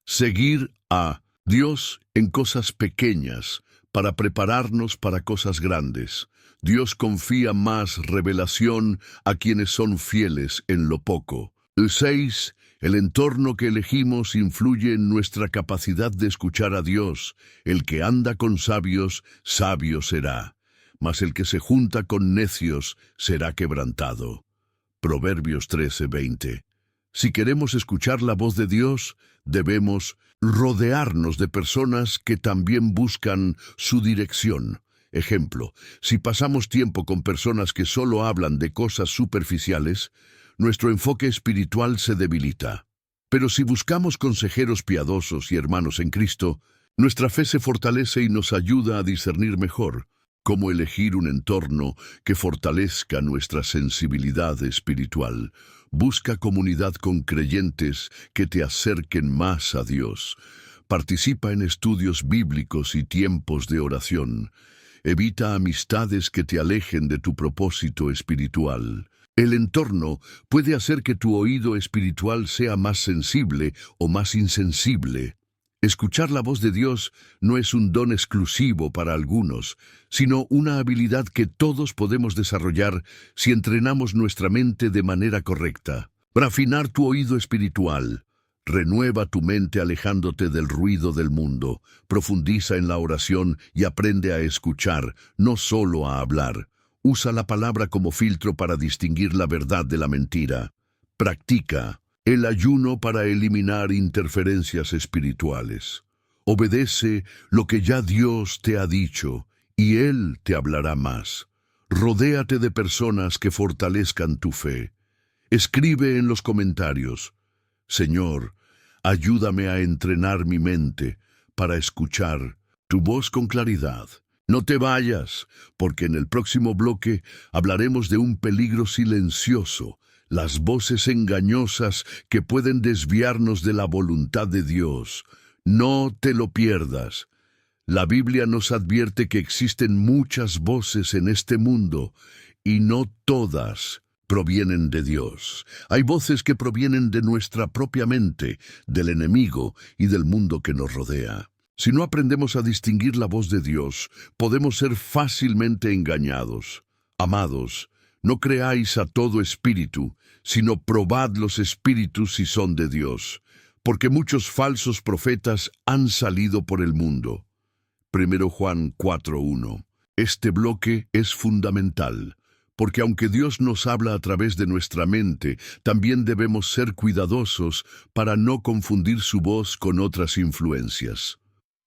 Seguir a Dios en cosas pequeñas para prepararnos para cosas grandes. Dios confía más revelación a quienes son fieles en lo poco. 6. El entorno que elegimos influye en nuestra capacidad de escuchar a Dios. El que anda con sabios, sabio será. Mas el que se junta con necios será quebrantado. Proverbios 13:20. Si queremos escuchar la voz de Dios, debemos rodearnos de personas que también buscan su dirección. Ejemplo, si pasamos tiempo con personas que solo hablan de cosas superficiales, nuestro enfoque espiritual se debilita. Pero si buscamos consejeros piadosos y hermanos en Cristo, nuestra fe se fortalece y nos ayuda a discernir mejor cómo elegir un entorno que fortalezca nuestra sensibilidad espiritual. Busca comunidad con creyentes que te acerquen más a Dios. Participa en estudios bíblicos y tiempos de oración. Evita amistades que te alejen de tu propósito espiritual. El entorno puede hacer que tu oído espiritual sea más sensible o más insensible. Escuchar la voz de Dios no es un don exclusivo para algunos, sino una habilidad que todos podemos desarrollar si entrenamos nuestra mente de manera correcta. Para afinar tu oído espiritual, renueva tu mente alejándote del ruido del mundo, profundiza en la oración y aprende a escuchar, no solo a hablar. Usa la palabra como filtro para distinguir la verdad de la mentira. Practica el ayuno para eliminar interferencias espirituales. Obedece lo que ya Dios te ha dicho, y Él te hablará más. Rodéate de personas que fortalezcan tu fe. Escribe en los comentarios: Señor, ayúdame a entrenar mi mente para escuchar tu voz con claridad. No te vayas, porque en el próximo bloque hablaremos de un peligro silencioso, las voces engañosas que pueden desviarnos de la voluntad de Dios. No te lo pierdas. La Biblia nos advierte que existen muchas voces en este mundo y no todas provienen de Dios. Hay voces que provienen de nuestra propia mente, del enemigo y del mundo que nos rodea. Si no aprendemos a distinguir la voz de Dios, podemos ser fácilmente engañados. Amados, no creáis a todo espíritu, sino probad los espíritus si son de Dios, porque muchos falsos profetas han salido por el mundo. 1 Juan 4:1. Este bloque es fundamental, porque aunque Dios nos habla a través de nuestra mente, también debemos ser cuidadosos para no confundir su voz con otras influencias.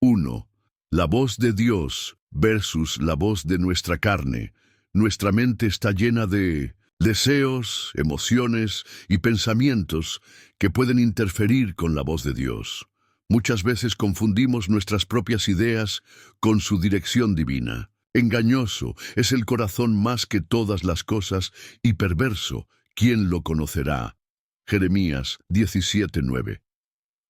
1. La voz de Dios versus la voz de nuestra carne. Nuestra mente está llena de deseos, emociones y pensamientos que pueden interferir con la voz de Dios. Muchas veces confundimos nuestras propias ideas con su dirección divina. Engañoso es el corazón más que todas las cosas y perverso, ¿quién lo conocerá? Jeremías 17:9.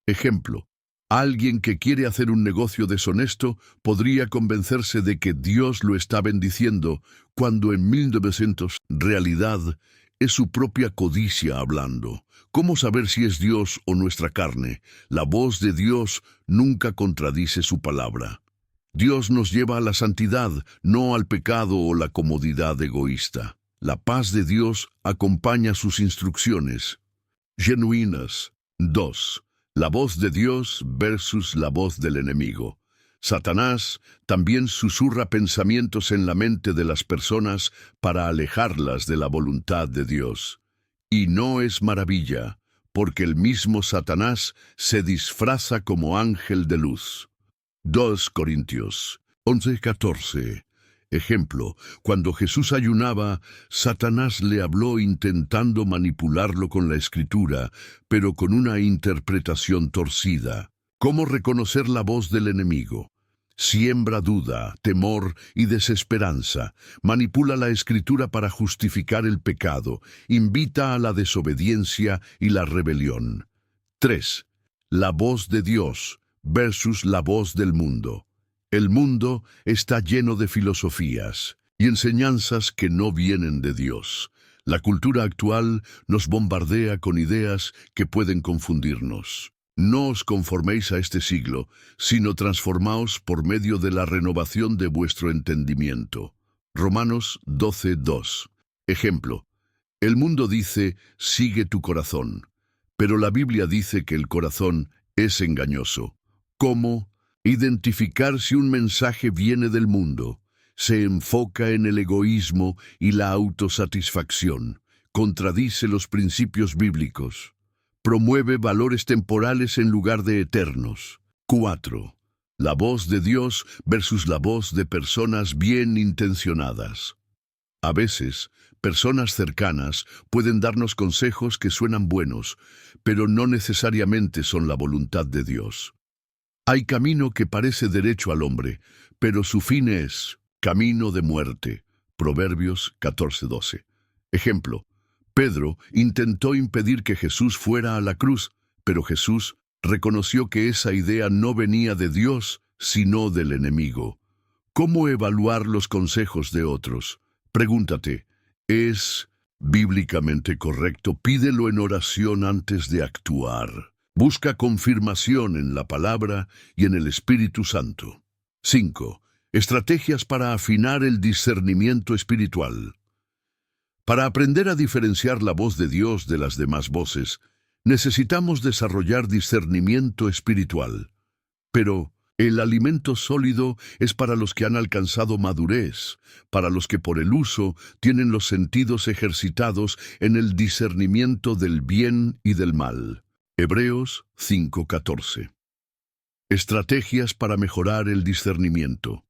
Ejemplo: alguien que quiere hacer un negocio deshonesto podría convencerse de que Dios lo está bendiciendo cuando en 1900 realidad es su propia codicia hablando. ¿Cómo saber si es Dios o nuestra carne? La voz de Dios nunca contradice su palabra. Dios nos lleva a la santidad, no al pecado o la comodidad egoísta. La paz de Dios acompaña sus instrucciones genuinas. 2. La voz de Dios versus la voz del enemigo. Satanás también susurra pensamientos en la mente de las personas para alejarlas de la voluntad de Dios. Y no es maravilla, porque el mismo Satanás se disfraza como ángel de luz. 2 Corintios 11:14. Ejemplo: cuando Jesús ayunaba, Satanás le habló intentando manipularlo con la Escritura, pero con una interpretación torcida. ¿Cómo reconocer la voz del enemigo? Siembra duda, temor y desesperanza. Manipula la Escritura para justificar el pecado. Invita a la desobediencia y la rebelión. 3. La voz de Dios versus la voz del mundo. El mundo está lleno de filosofías y enseñanzas que no vienen de Dios. La cultura actual nos bombardea con ideas que pueden confundirnos. No os conforméis a este siglo, sino transformaos por medio de la renovación de vuestro entendimiento. Romanos 12:2. Ejemplo: el mundo dice, sigue tu corazón, pero la Biblia dice que el corazón es engañoso. ¿Cómo identificar si un mensaje viene del mundo? Se enfoca en el egoísmo y la autosatisfacción. Contradice los principios bíblicos. Promueve valores temporales en lugar de eternos. 4. La voz de Dios versus la voz de personas bien intencionadas. A veces, personas cercanas pueden darnos consejos que suenan buenos, pero no necesariamente son la voluntad de Dios. Hay camino que parece derecho al hombre, pero su fin es camino de muerte. Proverbios 14:12. Ejemplo: Pedro intentó impedir que Jesús fuera a la cruz, pero Jesús reconoció que esa idea no venía de Dios, sino del enemigo. ¿Cómo evaluar los consejos de otros? Pregúntate, ¿es bíblicamente correcto? Pídelo en oración antes de actuar. Busca confirmación en la palabra y en el Espíritu Santo. 5. Estrategias para afinar el discernimiento espiritual. Para aprender a diferenciar la voz de Dios de las demás voces, necesitamos desarrollar discernimiento espiritual. Pero el alimento sólido es para los que han alcanzado madurez, para los que por el uso tienen los sentidos ejercitados en el discernimiento del bien y del mal. Hebreos 5:14. Estrategias para mejorar el discernimiento.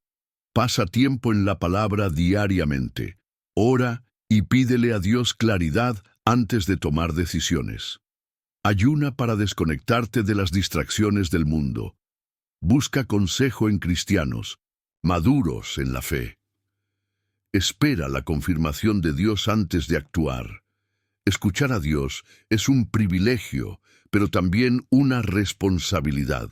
Pasa tiempo en la palabra diariamente. Ora y pídele a Dios claridad antes de tomar decisiones. Ayuna para desconectarte de las distracciones del mundo. Busca consejo en cristianos, maduros en la fe. Espera la confirmación de Dios antes de actuar. Escuchar a Dios es un privilegio, pero también una responsabilidad.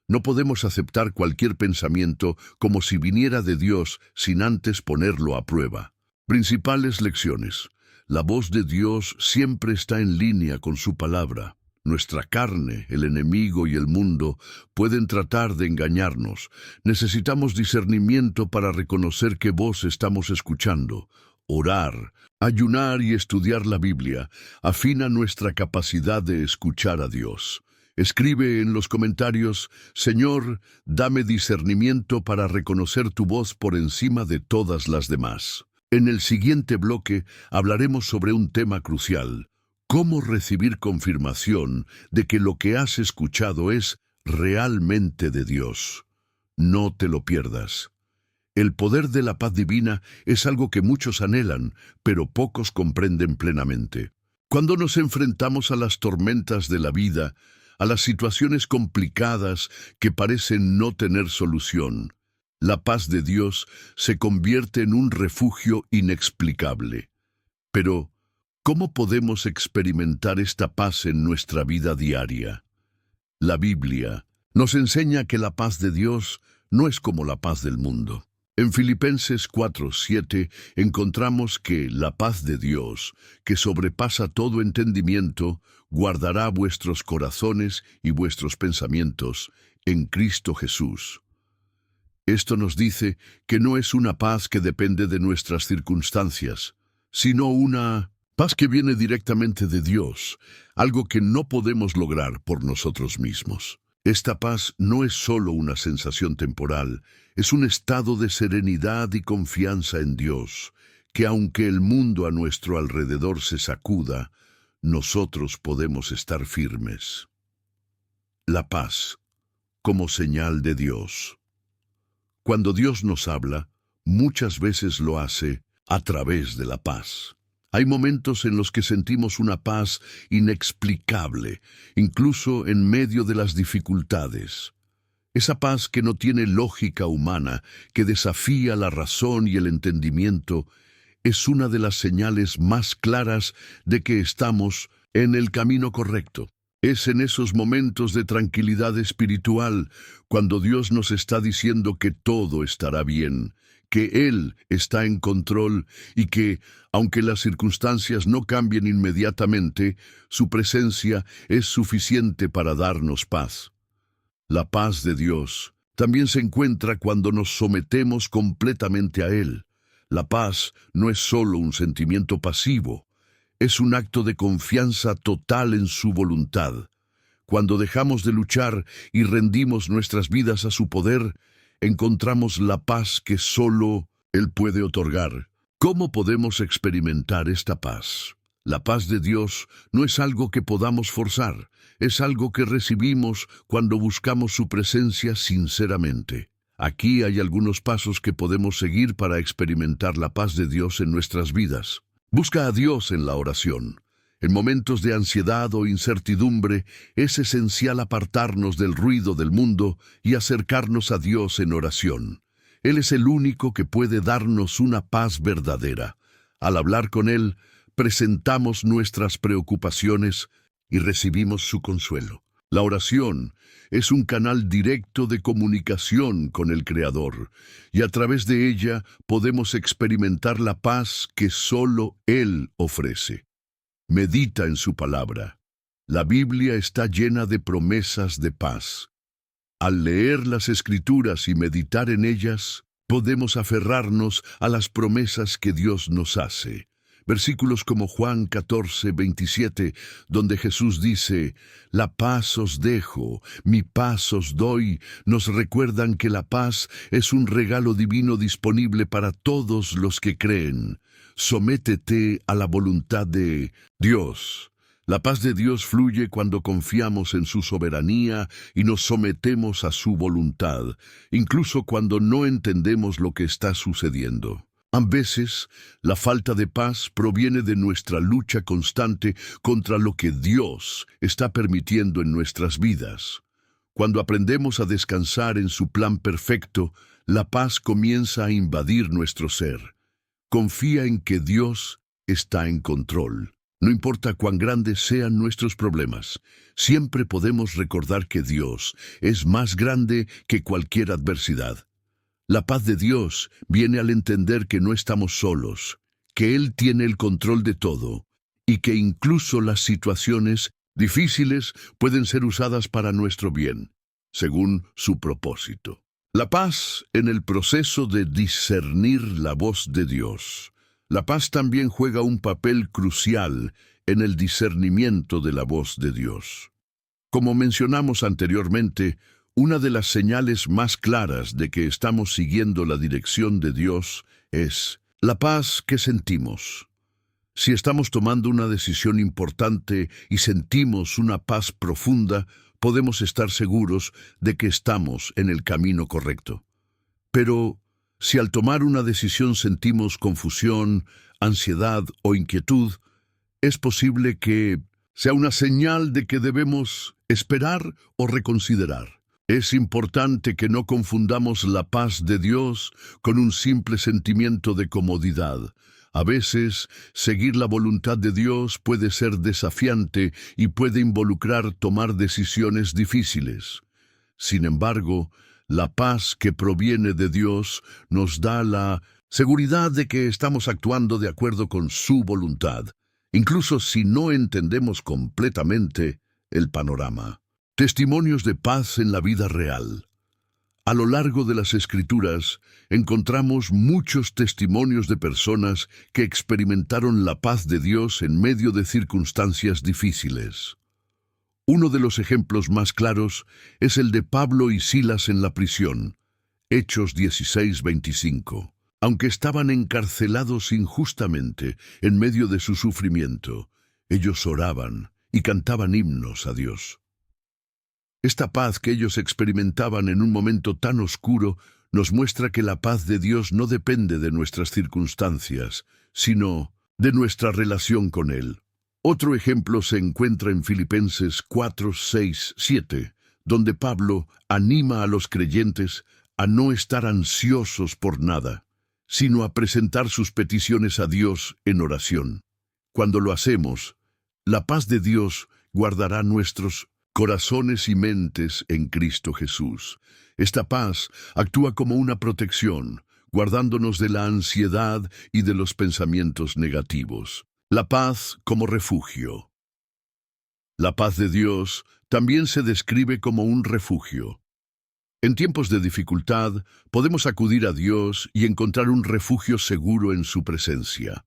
No podemos aceptar cualquier pensamiento como si viniera de Dios sin antes ponerlo a prueba. Principales lecciones. La voz de Dios siempre está en línea con su palabra. Nuestra carne, el enemigo y el mundo pueden tratar de engañarnos. Necesitamos discernimiento para reconocer qué voz estamos escuchando. Orar, ayunar y estudiar la Biblia afina nuestra capacidad de escuchar a Dios. Escribe en los comentarios: Señor, dame discernimiento para reconocer tu voz por encima de todas las demás. En el siguiente bloque hablaremos sobre un tema crucial: cómo recibir confirmación de que lo que has escuchado es realmente de Dios. No te lo pierdas. El poder de la paz divina es algo que muchos anhelan, pero pocos comprenden plenamente. Cuando nos enfrentamos a las tormentas de la vida, a las situaciones complicadas que parecen no tener solución, la paz de Dios se convierte en un refugio inexplicable. Pero, ¿cómo podemos experimentar esta paz en nuestra vida diaria? La Biblia nos enseña que la paz de Dios no es como la paz del mundo. En Filipenses 4:7 encontramos que la paz de Dios, que sobrepasa todo entendimiento, guardará vuestros corazones y vuestros pensamientos en Cristo Jesús. Esto nos dice que no es una paz que depende de nuestras circunstancias, sino una paz que viene directamente de Dios, algo que no podemos lograr por nosotros mismos. Esta paz no es solo una sensación temporal, es un estado de serenidad y confianza en Dios, que aunque el mundo a nuestro alrededor se sacuda, nosotros podemos estar firmes. La paz, como señal de Dios. Cuando Dios nos habla, muchas veces lo hace a través de la paz. Hay momentos en los que sentimos una paz inexplicable, incluso en medio de las dificultades. Esa paz que no tiene lógica humana, que desafía la razón y el entendimiento, es una de las señales más claras de que estamos en el camino correcto. Es en esos momentos de tranquilidad espiritual cuando Dios nos está diciendo que todo estará bien, que Él está en control y que, aunque las circunstancias no cambien inmediatamente, su presencia es suficiente para darnos paz. La paz de Dios también se encuentra cuando nos sometemos completamente a Él. La paz no es solo un sentimiento pasivo, es un acto de confianza total en su voluntad. Cuando dejamos de luchar y rendimos nuestras vidas a su poder, encontramos la paz que solo Él puede otorgar. ¿Cómo podemos experimentar esta paz? La paz de Dios no es algo que podamos forzar, es algo que recibimos cuando buscamos su presencia sinceramente. Aquí hay algunos pasos que podemos seguir para experimentar la paz de Dios en nuestras vidas. Busca a Dios en la oración. En momentos de ansiedad o incertidumbre, es esencial apartarnos del ruido del mundo y acercarnos a Dios en oración. Él es el único que puede darnos una paz verdadera. Al hablar con Él, presentamos nuestras preocupaciones y recibimos su consuelo. La oración es un canal directo de comunicación con el Creador, y a través de ella podemos experimentar la paz que solo Él ofrece. Medita en su palabra. La Biblia está llena de promesas de paz. Al leer las Escrituras y meditar en ellas, podemos aferrarnos a las promesas que Dios nos hace. Versículos como Juan 14:27, donde Jesús dice, «La paz os dejo, mi paz os doy», nos recuerdan que la paz es un regalo divino disponible para todos los que creen. Sométete a la voluntad de Dios. La paz de Dios fluye cuando confiamos en su soberanía y nos sometemos a su voluntad, incluso cuando no entendemos lo que está sucediendo. A veces, la falta de paz proviene de nuestra lucha constante contra lo que Dios está permitiendo en nuestras vidas. Cuando aprendemos a descansar en su plan perfecto, la paz comienza a invadir nuestro ser. Confía en que Dios está en control. No importa cuán grandes sean nuestros problemas, siempre podemos recordar que Dios es más grande que cualquier adversidad. La paz de Dios viene al entender que no estamos solos, que Él tiene el control de todo y que incluso las situaciones difíciles pueden ser usadas para nuestro bien, según su propósito. La paz en el proceso de discernir la voz de Dios. La paz también juega un papel crucial en el discernimiento de la voz de Dios. Como mencionamos anteriormente, una de las señales más claras de que estamos siguiendo la dirección de Dios es la paz que sentimos. Si estamos tomando una decisión importante y sentimos una paz profunda, podemos estar seguros de que estamos en el camino correcto. Pero si al tomar una decisión sentimos confusión, ansiedad o inquietud, es posible que sea una señal de que debemos esperar o reconsiderar. Es importante que no confundamos la paz de Dios con un simple sentimiento de comodidad. A veces, seguir la voluntad de Dios puede ser desafiante y puede involucrar tomar decisiones difíciles. Sin embargo, la paz que proviene de Dios nos da la seguridad de que estamos actuando de acuerdo con su voluntad, incluso si no entendemos completamente el panorama. Testimonios de paz en la vida real. A lo largo de las Escrituras encontramos muchos testimonios de personas que experimentaron la paz de Dios en medio de circunstancias difíciles. Uno de los ejemplos más claros es el de Pablo y Silas en la prisión, Hechos 16:25. Aunque estaban encarcelados injustamente en medio de su sufrimiento, ellos oraban y cantaban himnos a Dios. Esta paz que ellos experimentaban en un momento tan oscuro nos muestra que la paz de Dios no depende de nuestras circunstancias, sino de nuestra relación con Él. Otro ejemplo se encuentra en Filipenses 4:6-7, donde Pablo anima a los creyentes a no estar ansiosos por nada, sino a presentar sus peticiones a Dios en oración. Cuando lo hacemos, la paz de Dios guardará nuestros corazones y mentes en Cristo Jesús. Esta paz actúa como una protección, guardándonos de la ansiedad y de los pensamientos negativos. La paz como refugio. La paz de Dios también se describe como un refugio. En tiempos de dificultad, podemos acudir a Dios y encontrar un refugio seguro en su presencia.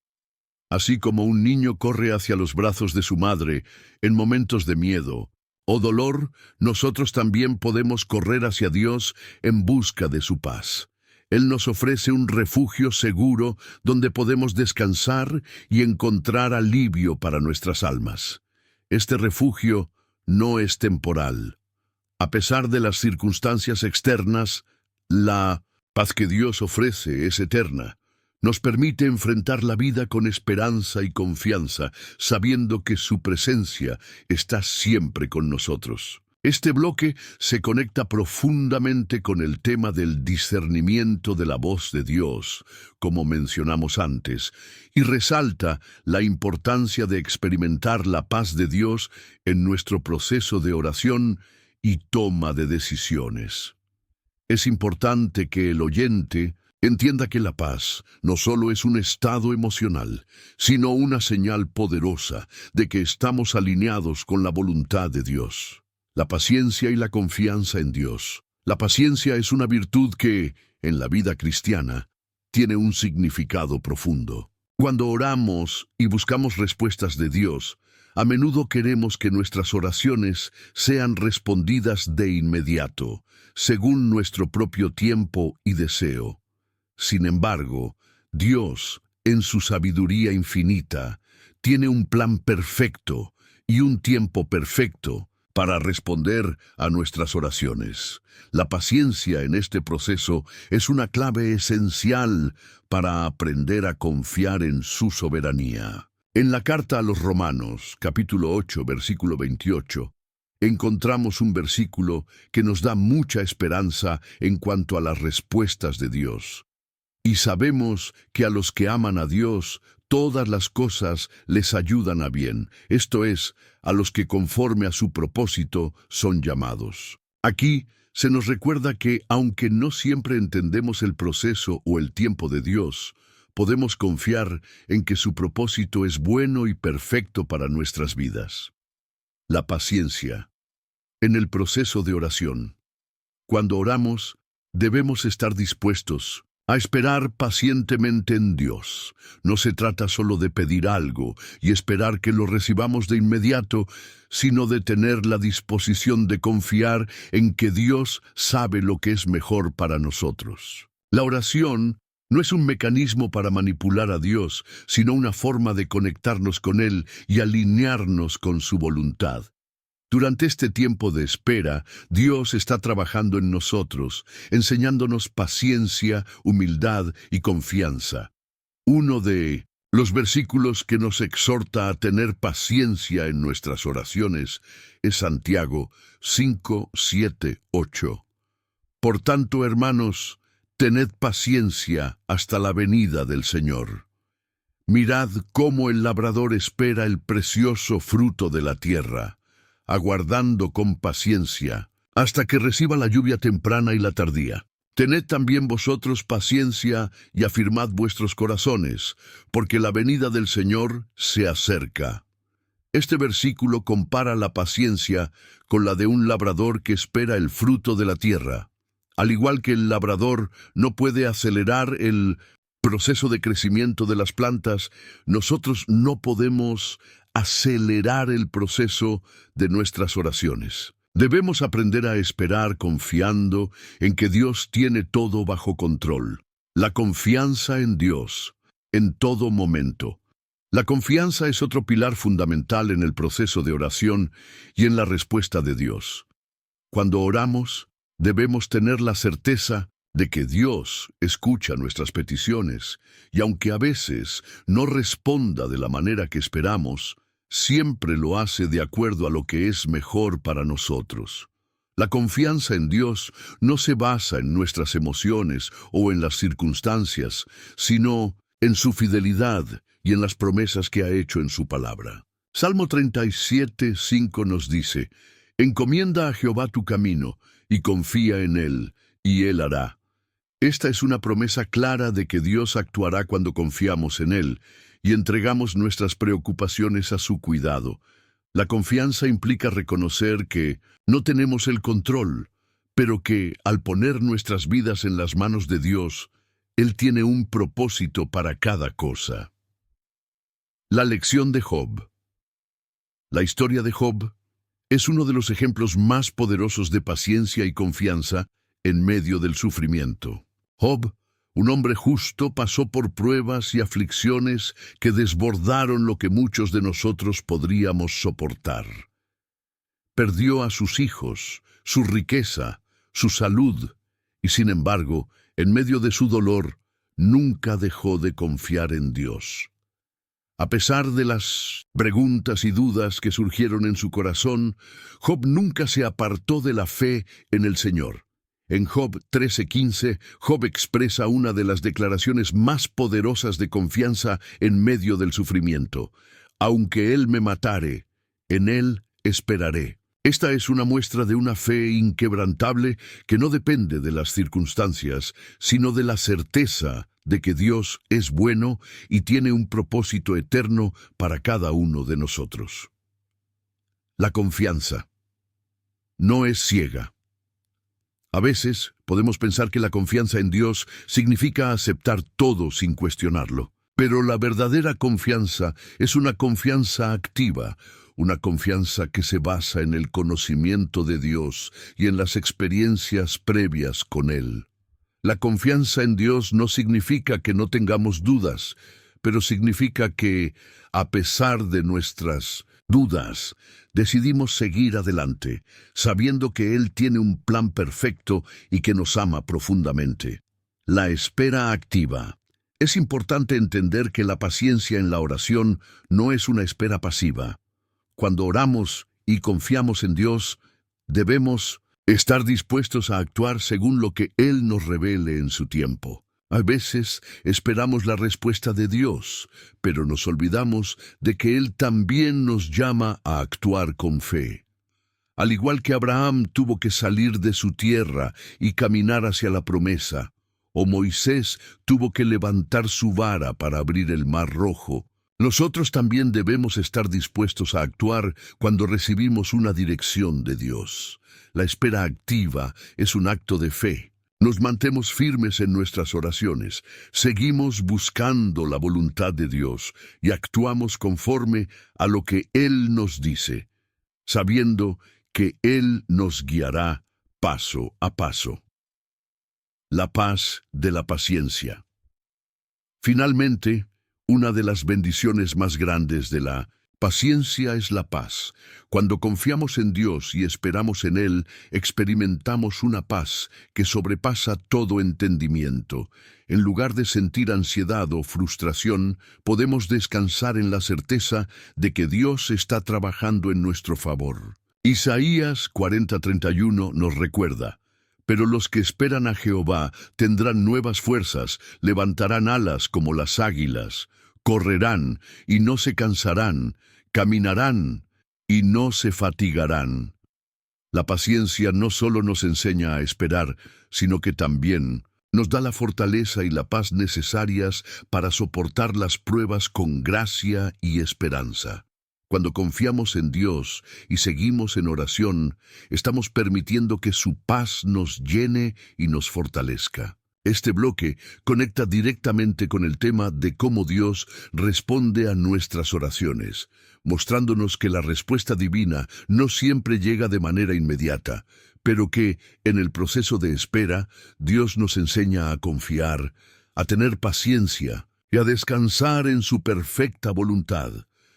Así como un niño corre hacia los brazos de su madre en momentos de miedo o dolor, nosotros también podemos correr hacia Dios en busca de su paz. Él nos ofrece un refugio seguro donde podemos descansar y encontrar alivio para nuestras almas. Este refugio no es temporal. A pesar de las circunstancias externas, la paz que Dios ofrece es eterna. Nos permite enfrentar la vida con esperanza y confianza, sabiendo que su presencia está siempre con nosotros. Este bloque se conecta profundamente con el tema del discernimiento de la voz de Dios, como mencionamos antes, y resalta la importancia de experimentar la paz de Dios en nuestro proceso de oración y toma de decisiones. Es importante que el oyente Entienda que la paz no solo es un estado emocional, sino una señal poderosa de que estamos alineados con la voluntad de Dios. La paciencia y la confianza en Dios. La paciencia es una virtud que, en la vida cristiana, tiene un significado profundo. Cuando oramos y buscamos respuestas de Dios, a menudo queremos que nuestras oraciones sean respondidas de inmediato, según nuestro propio tiempo y deseo. Sin embargo, Dios, en su sabiduría infinita, tiene un plan perfecto y un tiempo perfecto para responder a nuestras oraciones. La paciencia en este proceso es una clave esencial para aprender a confiar en su soberanía. En la carta a los Romanos, capítulo 8, versículo 28, encontramos un versículo que nos da mucha esperanza en cuanto a las respuestas de Dios. Y sabemos que a los que aman a Dios, todas las cosas les ayudan a bien, esto es, a los que conforme a su propósito son llamados. Aquí se nos recuerda que, aunque no siempre entendemos el proceso o el tiempo de Dios, podemos confiar en que su propósito es bueno y perfecto para nuestras vidas. La paciencia. En el proceso de oración. Cuando oramos, debemos estar dispuestos a esperar pacientemente en Dios. No se trata solo de pedir algo y esperar que lo recibamos de inmediato, sino de tener la disposición de confiar en que Dios sabe lo que es mejor para nosotros. La oración no es un mecanismo para manipular a Dios, sino una forma de conectarnos con Él y alinearnos con su voluntad. Durante este tiempo de espera, Dios está trabajando en nosotros, enseñándonos paciencia, humildad y confianza. Uno de los versículos que nos exhorta a tener paciencia en nuestras oraciones es Santiago 5, 7, 8. Por tanto, hermanos, tened paciencia hasta la venida del Señor. Mirad cómo el labrador espera el precioso fruto de la tierra, aguardando con paciencia, hasta que reciba la lluvia temprana y la tardía. Tened también vosotros paciencia y afirmad vuestros corazones, porque la venida del Señor se acerca. Este versículo compara la paciencia con la de un labrador que espera el fruto de la tierra. Al igual que el labrador no puede acelerar el proceso de crecimiento de las plantas, nosotros no podemos acelerar el proceso de nuestras oraciones. Debemos aprender a esperar confiando en que Dios tiene todo bajo control. La confianza en Dios, en todo momento. La confianza es otro pilar fundamental en el proceso de oración y en la respuesta de Dios. Cuando oramos, debemos tener la certeza de que Dios escucha nuestras peticiones y aunque a veces no responda de la manera que esperamos, siempre lo hace de acuerdo a lo que es mejor para nosotros. La confianza en Dios no se basa en nuestras emociones o en las circunstancias, sino en su fidelidad y en las promesas que ha hecho en su palabra. Salmo 37, 5 nos dice: encomienda a Jehová tu camino y confía en Él, y Él hará. Esta es una promesa clara de que Dios actuará cuando confiamos en Él y entregamos nuestras preocupaciones a su cuidado. La confianza implica reconocer que no tenemos el control, pero que, al poner nuestras vidas en las manos de Dios, Él tiene un propósito para cada cosa. La lección de Job. La historia de Job es uno de los ejemplos más poderosos de paciencia y confianza en medio del sufrimiento. Job, un hombre justo, pasó por pruebas y aflicciones que desbordaron lo que muchos de nosotros podríamos soportar. Perdió a sus hijos, su riqueza, su salud, y sin embargo, en medio de su dolor, nunca dejó de confiar en Dios. A pesar de las preguntas y dudas que surgieron en su corazón, Job nunca se apartó de la fe en el Señor. En Job 13:15, Job expresa una de las declaraciones más poderosas de confianza en medio del sufrimiento. Aunque Él me matare, en Él esperaré. Esta es una muestra de una fe inquebrantable que no depende de las circunstancias, sino de la certeza de que Dios es bueno y tiene un propósito eterno para cada uno de nosotros. La confianza no es ciega. A veces podemos pensar que la confianza en Dios significa aceptar todo sin cuestionarlo, pero la verdadera confianza es una confianza activa, una confianza que se basa en el conocimiento de Dios y en las experiencias previas con Él. La confianza en Dios no significa que no tengamos dudas, pero significa que, a pesar de nuestras dudas, decidimos seguir adelante, sabiendo que Él tiene un plan perfecto y que nos ama profundamente. La espera activa. Es importante entender que la paciencia en la oración no es una espera pasiva. Cuando oramos y confiamos en Dios, debemos estar dispuestos a actuar según lo que Él nos revele en su tiempo. A veces esperamos la respuesta de Dios, pero nos olvidamos de que Él también nos llama a actuar con fe. Al igual que Abraham tuvo que salir de su tierra y caminar hacia la promesa, o Moisés tuvo que levantar su vara para abrir el mar rojo, nosotros también debemos estar dispuestos a actuar cuando recibimos una dirección de Dios. La espera activa es un acto de fe. Nos mantemos firmes en nuestras oraciones, seguimos buscando la voluntad de Dios y actuamos conforme a lo que Él nos dice, sabiendo que Él nos guiará paso a paso. La paz de la paciencia. Finalmente, una de las bendiciones más grandes de la paciencia es la paz. Cuando confiamos en Dios y esperamos en Él, experimentamos una paz que sobrepasa todo entendimiento. En lugar de sentir ansiedad o frustración, podemos descansar en la certeza de que Dios está trabajando en nuestro favor. Isaías 40:31 nos recuerda: pero los que esperan a Jehová tendrán nuevas fuerzas, levantarán alas como las águilas, correrán y no se cansarán, caminarán y no se fatigarán. La paciencia no solo nos enseña a esperar, sino que también nos da la fortaleza y la paz necesarias para soportar las pruebas con gracia y esperanza. Cuando confiamos en Dios y seguimos en oración, estamos permitiendo que su paz nos llene y nos fortalezca. Este bloque conecta directamente con el tema de cómo Dios responde a nuestras oraciones, mostrándonos que la respuesta divina no siempre llega de manera inmediata, pero que, en el proceso de espera, Dios nos enseña a confiar, a tener paciencia y a descansar en su perfecta voluntad.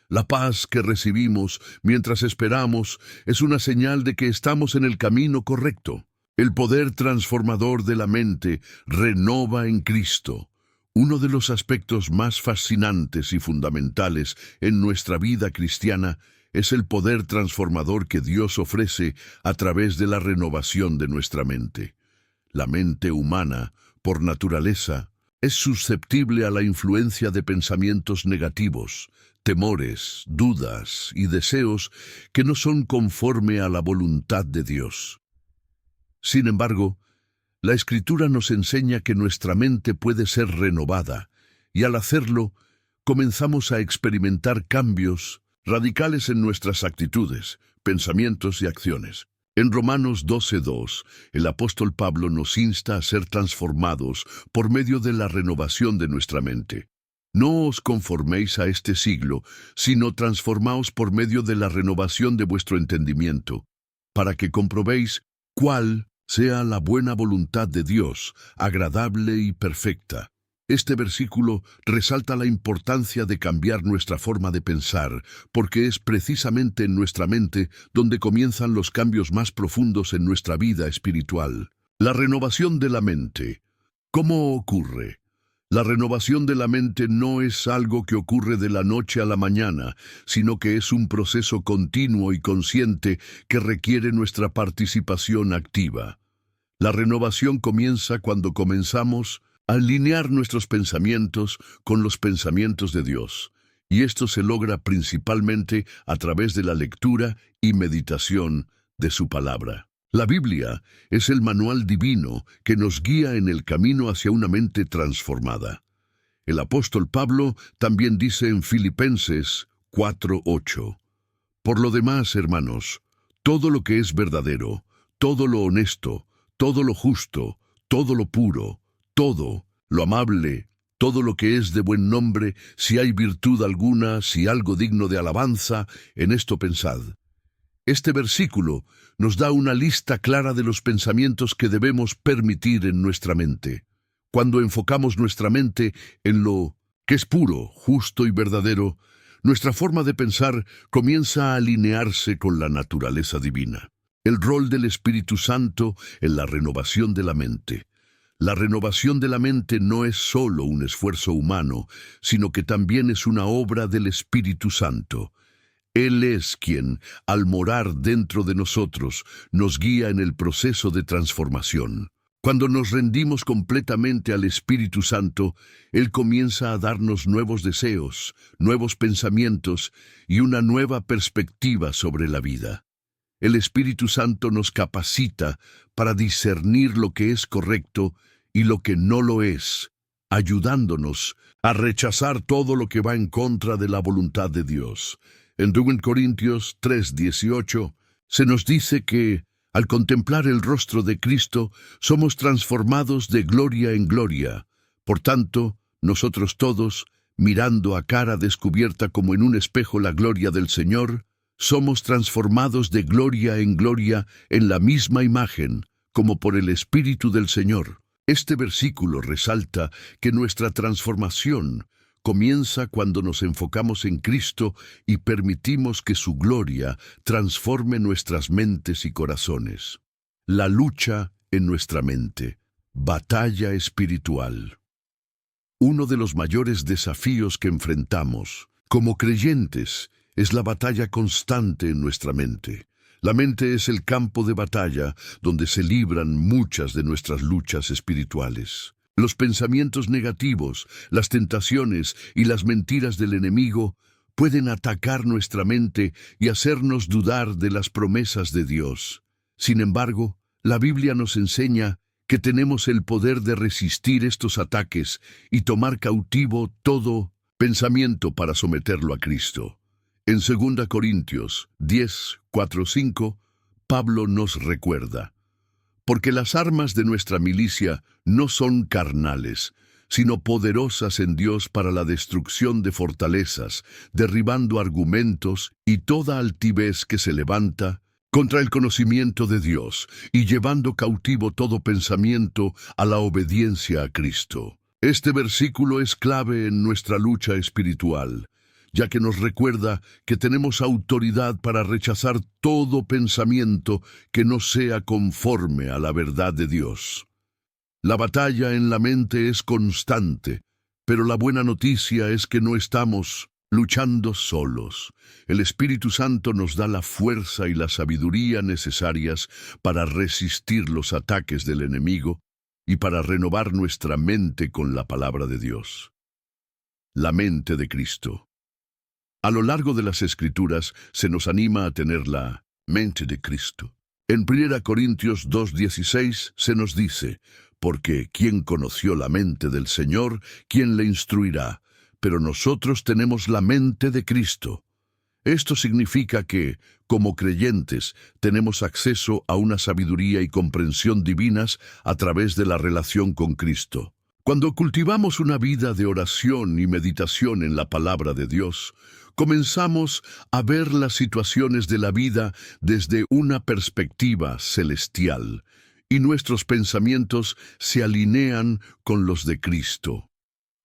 La paz que recibimos mientras esperamos es una señal de que estamos en el camino correcto. El poder transformador de la mente renova en Cristo. Uno de los aspectos más fascinantes y fundamentales en nuestra vida cristiana es el poder transformador que Dios ofrece a través de la renovación de nuestra mente. La mente humana, por naturaleza, es susceptible a la influencia de pensamientos negativos, temores, dudas y deseos que no son conforme a la voluntad de Dios. Sin embargo, la Escritura nos enseña que nuestra mente puede ser renovada, y al hacerlo, comenzamos a experimentar cambios radicales en nuestras actitudes, pensamientos y acciones. En Romanos 12:2, el apóstol Pablo nos insta a ser transformados por medio de la renovación de nuestra mente. No os conforméis a este siglo, sino transformaos por medio de la renovación de vuestro entendimiento, para que comprobéis cuál sea la buena voluntad de Dios, agradable y perfecta. Este versículo resalta la importancia de cambiar nuestra forma de pensar, porque es precisamente en nuestra mente donde comienzan los cambios más profundos en nuestra vida espiritual. La renovación de la mente. ¿Cómo ocurre? La renovación de la mente no es algo que ocurre de la noche a la mañana, sino que es un proceso continuo y consciente que requiere nuestra participación activa. La renovación comienza cuando comenzamos a alinear nuestros pensamientos con los pensamientos de Dios, y esto se logra principalmente a través de la lectura y meditación de su palabra. La Biblia es el manual divino que nos guía en el camino hacia una mente transformada. El apóstol Pablo también dice en Filipenses 4:8: Por lo demás, hermanos, todo lo que es verdadero, todo lo honesto, todo lo justo, todo lo puro, todo lo amable, todo lo que es de buen nombre, si hay virtud alguna, si algo digno de alabanza, en esto pensad. Este versículo nos da una lista clara de los pensamientos que debemos permitir en nuestra mente. Cuando enfocamos nuestra mente en lo que es puro, justo y verdadero, nuestra forma de pensar comienza a alinearse con la naturaleza divina. El rol del Espíritu Santo en la renovación de la mente. La renovación de la mente no es solo un esfuerzo humano, sino que también es una obra del Espíritu Santo. Él es quien, al morar dentro de nosotros, nos guía en el proceso de transformación. Cuando nos rendimos completamente al Espíritu Santo, Él comienza a darnos nuevos deseos, nuevos pensamientos y una nueva perspectiva sobre la vida. El Espíritu Santo nos capacita para discernir lo que es correcto y lo que no lo es, ayudándonos a rechazar todo lo que va en contra de la voluntad de Dios. En 2 Corintios 3:18 se nos dice que, al contemplar el rostro de Cristo, somos transformados de gloria en gloria. Por tanto, nosotros todos, mirando a cara descubierta como en un espejo la gloria del Señor, somos transformados de gloria en gloria en la misma imagen, como por el Espíritu del Señor. Este versículo resalta que nuestra transformación comienza cuando nos enfocamos en Cristo y permitimos que su gloria transforme nuestras mentes y corazones. La lucha en nuestra mente. Batalla espiritual. Uno de los mayores desafíos que enfrentamos como creyentes es la batalla constante en nuestra mente. La mente es el campo de batalla donde se libran muchas de nuestras luchas espirituales. Los pensamientos negativos, las tentaciones y las mentiras del enemigo pueden atacar nuestra mente y hacernos dudar de las promesas de Dios. Sin embargo, la Biblia nos enseña que tenemos el poder de resistir estos ataques y tomar cautivo todo pensamiento para someterlo a Cristo. En 2 Corintios 10:4-5, Pablo nos recuerda: porque las armas de nuestra milicia no son carnales, sino poderosas en Dios para la destrucción de fortalezas, derribando argumentos y toda altivez que se levanta contra el conocimiento de Dios, y llevando cautivo todo pensamiento a la obediencia a Cristo. Este versículo es clave en nuestra lucha espiritual, ya que nos recuerda que tenemos autoridad para rechazar todo pensamiento que no sea conforme a la verdad de Dios. La batalla en la mente es constante, pero la buena noticia es que no estamos luchando solos. El Espíritu Santo nos da la fuerza y la sabiduría necesarias para resistir los ataques del enemigo y para renovar nuestra mente con la palabra de Dios. La mente de Cristo. A lo largo de las Escrituras se nos anima a tener la mente de Cristo. En 1 Corintios 2:16 se nos dice: porque ¿quién conoció la mente del Señor? ¿Quién le instruirá? Pero nosotros tenemos la mente de Cristo. Esto significa que, como creyentes, tenemos acceso a una sabiduría y comprensión divinas a través de la relación con Cristo. Cuando cultivamos una vida de oración y meditación en la palabra de Dios, comenzamos a ver las situaciones de la vida desde una perspectiva celestial, y nuestros pensamientos se alinean con los de Cristo.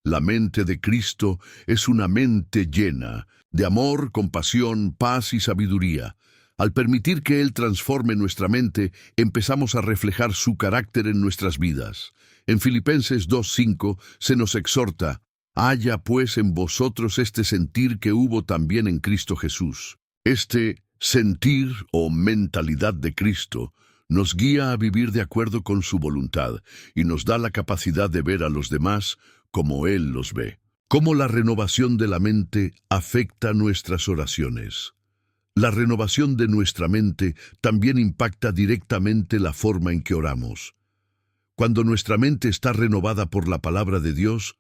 La mente de Cristo es una mente llena de amor, compasión, paz y sabiduría. Al permitir que Él transforme nuestra mente, empezamos a reflejar su carácter en nuestras vidas. En Filipenses 2:5 se nos exhorta: haya pues en vosotros este sentir que hubo también en Cristo Jesús. Este sentir o mentalidad de Cristo nos guía a vivir de acuerdo con su voluntad y nos da la capacidad de ver a los demás como Él los ve. ¿Cómo la renovación de la mente afecta nuestras oraciones? La renovación de nuestra mente también impacta directamente la forma en que oramos. Cuando nuestra mente está renovada por la palabra de Dios,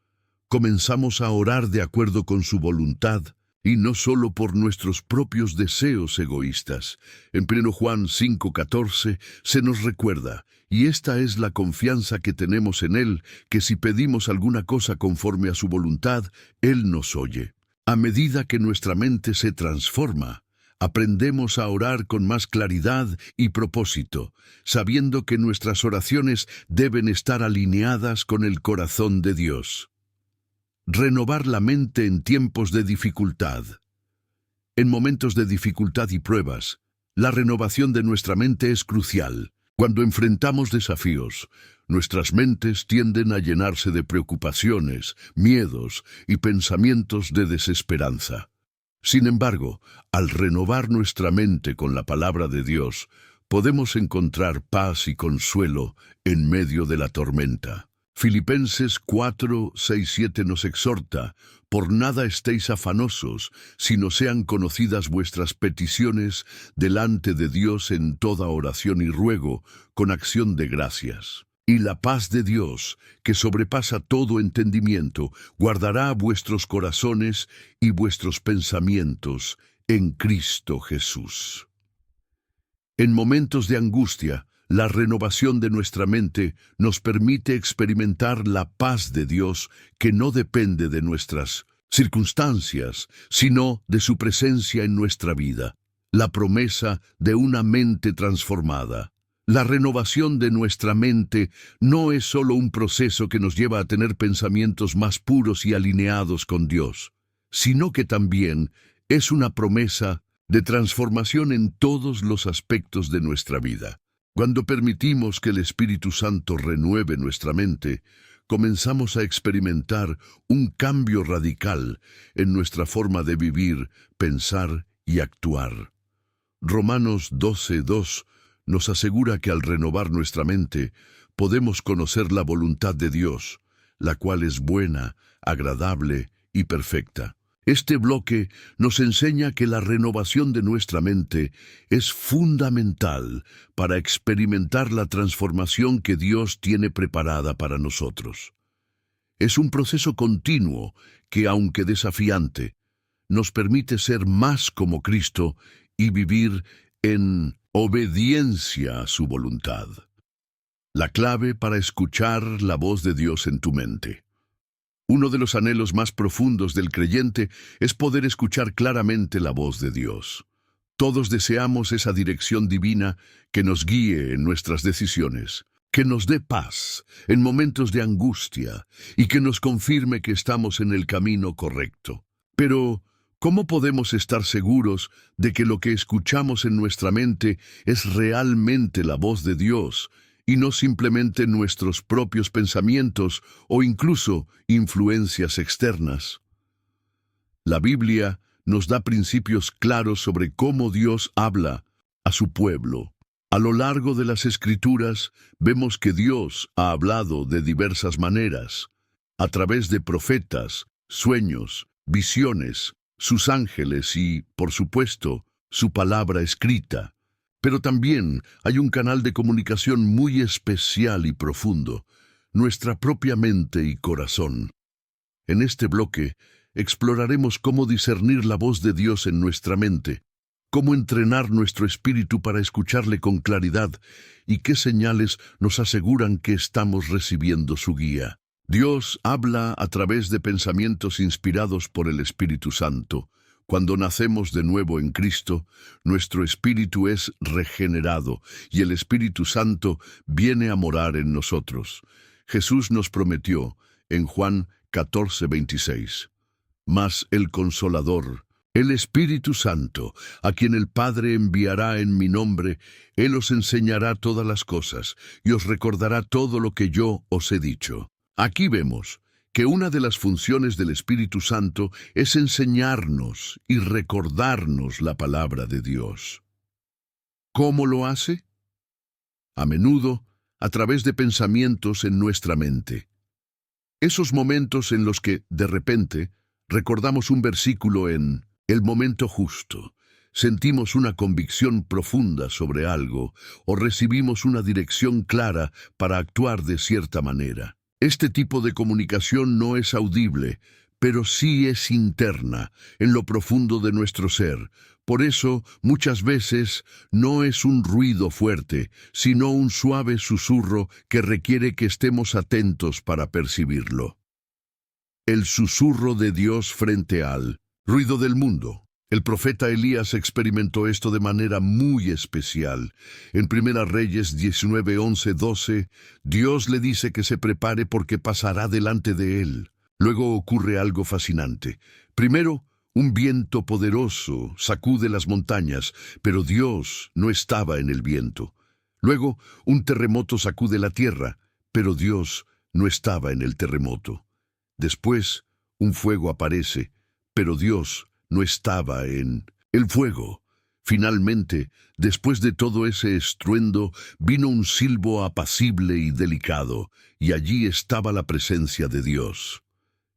comenzamos a orar de acuerdo con su voluntad y no solo por nuestros propios deseos egoístas. En 1 Juan 5:14 se nos recuerda, y esta es la confianza que tenemos en Él, que si pedimos alguna cosa conforme a su voluntad, Él nos oye. A medida que nuestra mente se transforma, aprendemos a orar con más claridad y propósito, sabiendo que nuestras oraciones deben estar alineadas con el corazón de Dios. Renovar la mente en tiempos de dificultad. En momentos de dificultad y pruebas, la renovación de nuestra mente es crucial. Cuando enfrentamos desafíos, nuestras mentes tienden a llenarse de preocupaciones, miedos y pensamientos de desesperanza. Sin embargo, al renovar nuestra mente con la palabra de Dios, podemos encontrar paz y consuelo en medio de la tormenta. Filipenses 4, 6, 7 nos exhorta: por nada estéis afanosos, sino sean conocidas vuestras peticiones delante de Dios en toda oración y ruego, con acción de gracias. Y la paz de Dios, que sobrepasa todo entendimiento, guardará vuestros corazones y vuestros pensamientos en Cristo Jesús. En momentos de angustia, la renovación de nuestra mente nos permite experimentar la paz de Dios que no depende de nuestras circunstancias, sino de su presencia en nuestra vida, la promesa de una mente transformada. La renovación de nuestra mente no es solo un proceso que nos lleva a tener pensamientos más puros y alineados con Dios, sino que también es una promesa de transformación en todos los aspectos de nuestra vida. Cuando permitimos que el Espíritu Santo renueve nuestra mente, comenzamos a experimentar un cambio radical en nuestra forma de vivir, pensar y actuar. Romanos 12:2 nos asegura que al renovar nuestra mente, podemos conocer la voluntad de Dios, la cual es buena, agradable y perfecta. Este bloque nos enseña que la renovación de nuestra mente es fundamental para experimentar la transformación que Dios tiene preparada para nosotros. Es un proceso continuo que, aunque desafiante, nos permite ser más como Cristo y vivir en obediencia a su voluntad. La clave para escuchar la voz de Dios en tu mente. Uno de los anhelos más profundos del creyente es poder escuchar claramente la voz de Dios. Todos deseamos esa dirección divina que nos guíe en nuestras decisiones, que nos dé paz en momentos de angustia y que nos confirme que estamos en el camino correcto. Pero, ¿cómo podemos estar seguros de que lo que escuchamos en nuestra mente es realmente la voz de Dios y no simplemente nuestros propios pensamientos o incluso influencias externas? La Biblia nos da principios claros sobre cómo Dios habla a su pueblo. A lo largo de las Escrituras vemos que Dios ha hablado de diversas maneras, a través de profetas, sueños, visiones, sus ángeles y, por supuesto, su palabra escrita. Pero también hay un canal de comunicación muy especial y profundo, nuestra propia mente y corazón. En este bloque, exploraremos cómo discernir la voz de Dios en nuestra mente, cómo entrenar nuestro espíritu para escucharle con claridad y qué señales nos aseguran que estamos recibiendo su guía. Dios habla a través de pensamientos inspirados por el Espíritu Santo. Cuando nacemos de nuevo en Cristo, nuestro espíritu es regenerado y el Espíritu Santo viene a morar en nosotros. Jesús nos prometió en Juan 14:26, mas el Consolador, el Espíritu Santo, a quien el Padre enviará en mi nombre, Él os enseñará todas las cosas y os recordará todo lo que yo os he dicho. Aquí vemos que una de las funciones del Espíritu Santo es enseñarnos y recordarnos la palabra de Dios. ¿Cómo lo hace? A menudo, a través de pensamientos en nuestra mente. Esos momentos en los que, de repente, recordamos un versículo en el momento justo, sentimos una convicción profunda sobre algo o recibimos una dirección clara para actuar de cierta manera. Este tipo de comunicación no es audible, pero sí es interna, en lo profundo de nuestro ser. Por eso, muchas veces, no es un ruido fuerte, sino un suave susurro que requiere que estemos atentos para percibirlo. El susurro de Dios frente al ruido del mundo. El profeta Elías experimentó esto de manera muy especial. En Primera Reyes 19, 11, 12, Dios le dice que se prepare porque pasará delante de él. Luego ocurre algo fascinante. Primero, un viento poderoso sacude las montañas, pero Dios no estaba en el viento. Luego, un terremoto sacude la tierra, pero Dios no estaba en el terremoto. Después, un fuego aparece, pero Dios no estaba en el fuego. Finalmente, después de todo ese estruendo, vino un silbo apacible y delicado, y allí estaba la presencia de Dios.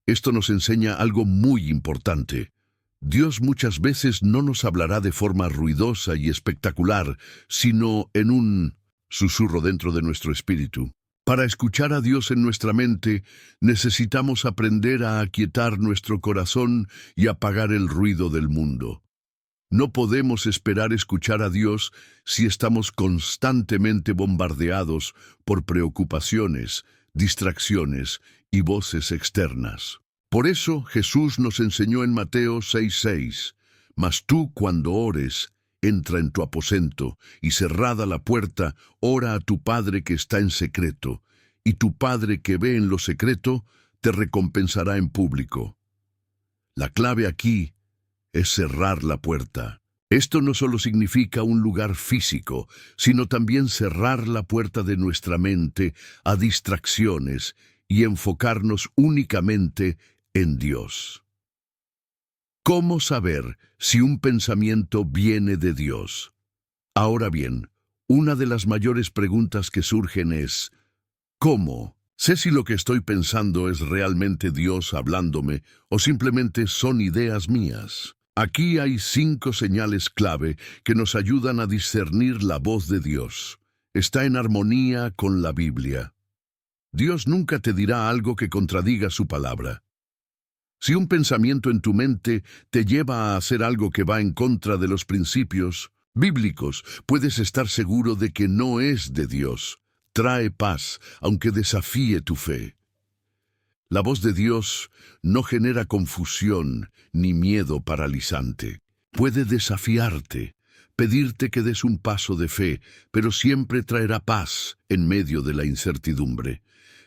Esto nos enseña algo muy importante. Dios muchas veces no nos hablará de forma ruidosa y espectacular, sino en un susurro dentro de nuestro espíritu. Para escuchar a Dios en nuestra mente, necesitamos aprender a aquietar nuestro corazón y apagar el ruido del mundo. No podemos esperar escuchar a Dios si estamos constantemente bombardeados por preocupaciones, distracciones y voces externas. Por eso Jesús nos enseñó en Mateo 6:6, «Mas tú cuando ores, entra en tu aposento, y cerrada la puerta, ora a tu Padre que está en secreto, y tu Padre que ve en lo secreto, te recompensará en público». La clave aquí es cerrar la puerta. Esto no solo significa un lugar físico, sino también cerrar la puerta de nuestra mente a distracciones y enfocarnos únicamente en Dios. ¿Cómo saber si un pensamiento viene de Dios? Ahora bien, una de las mayores preguntas que surgen es, ¿cómo sé si lo que estoy pensando es realmente Dios hablándome o simplemente son ideas mías? Aquí hay 5 señales clave que nos ayudan a discernir la voz de Dios. Está en armonía con la Biblia. Dios nunca te dirá algo que contradiga su palabra. Si un pensamiento en tu mente te lleva a hacer algo que va en contra de los principios bíblicos, puedes estar seguro de que no es de Dios. Trae paz, aunque desafíe tu fe. La voz de Dios no genera confusión ni miedo paralizante. Puede desafiarte, pedirte que des un paso de fe, pero siempre traerá paz en medio de la incertidumbre.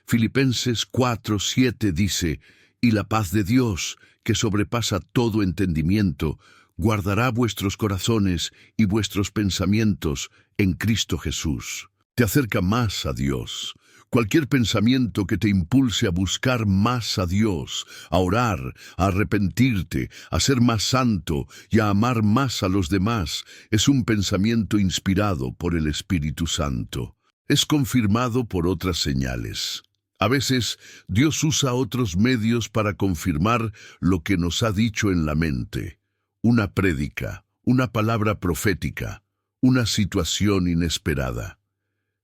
Filipenses 4:7 dice, «Y la paz de Dios, que sobrepasa todo entendimiento, guardará vuestros corazones y vuestros pensamientos en Cristo Jesús». Te acerca más a Dios. Cualquier pensamiento que te impulse a buscar más a Dios, a orar, a arrepentirte, a ser más santo y a amar más a los demás, es un pensamiento inspirado por el Espíritu Santo. Es confirmado por otras señales. A veces, Dios usa otros medios para confirmar lo que nos ha dicho en la mente. Una prédica, una palabra profética, una situación inesperada.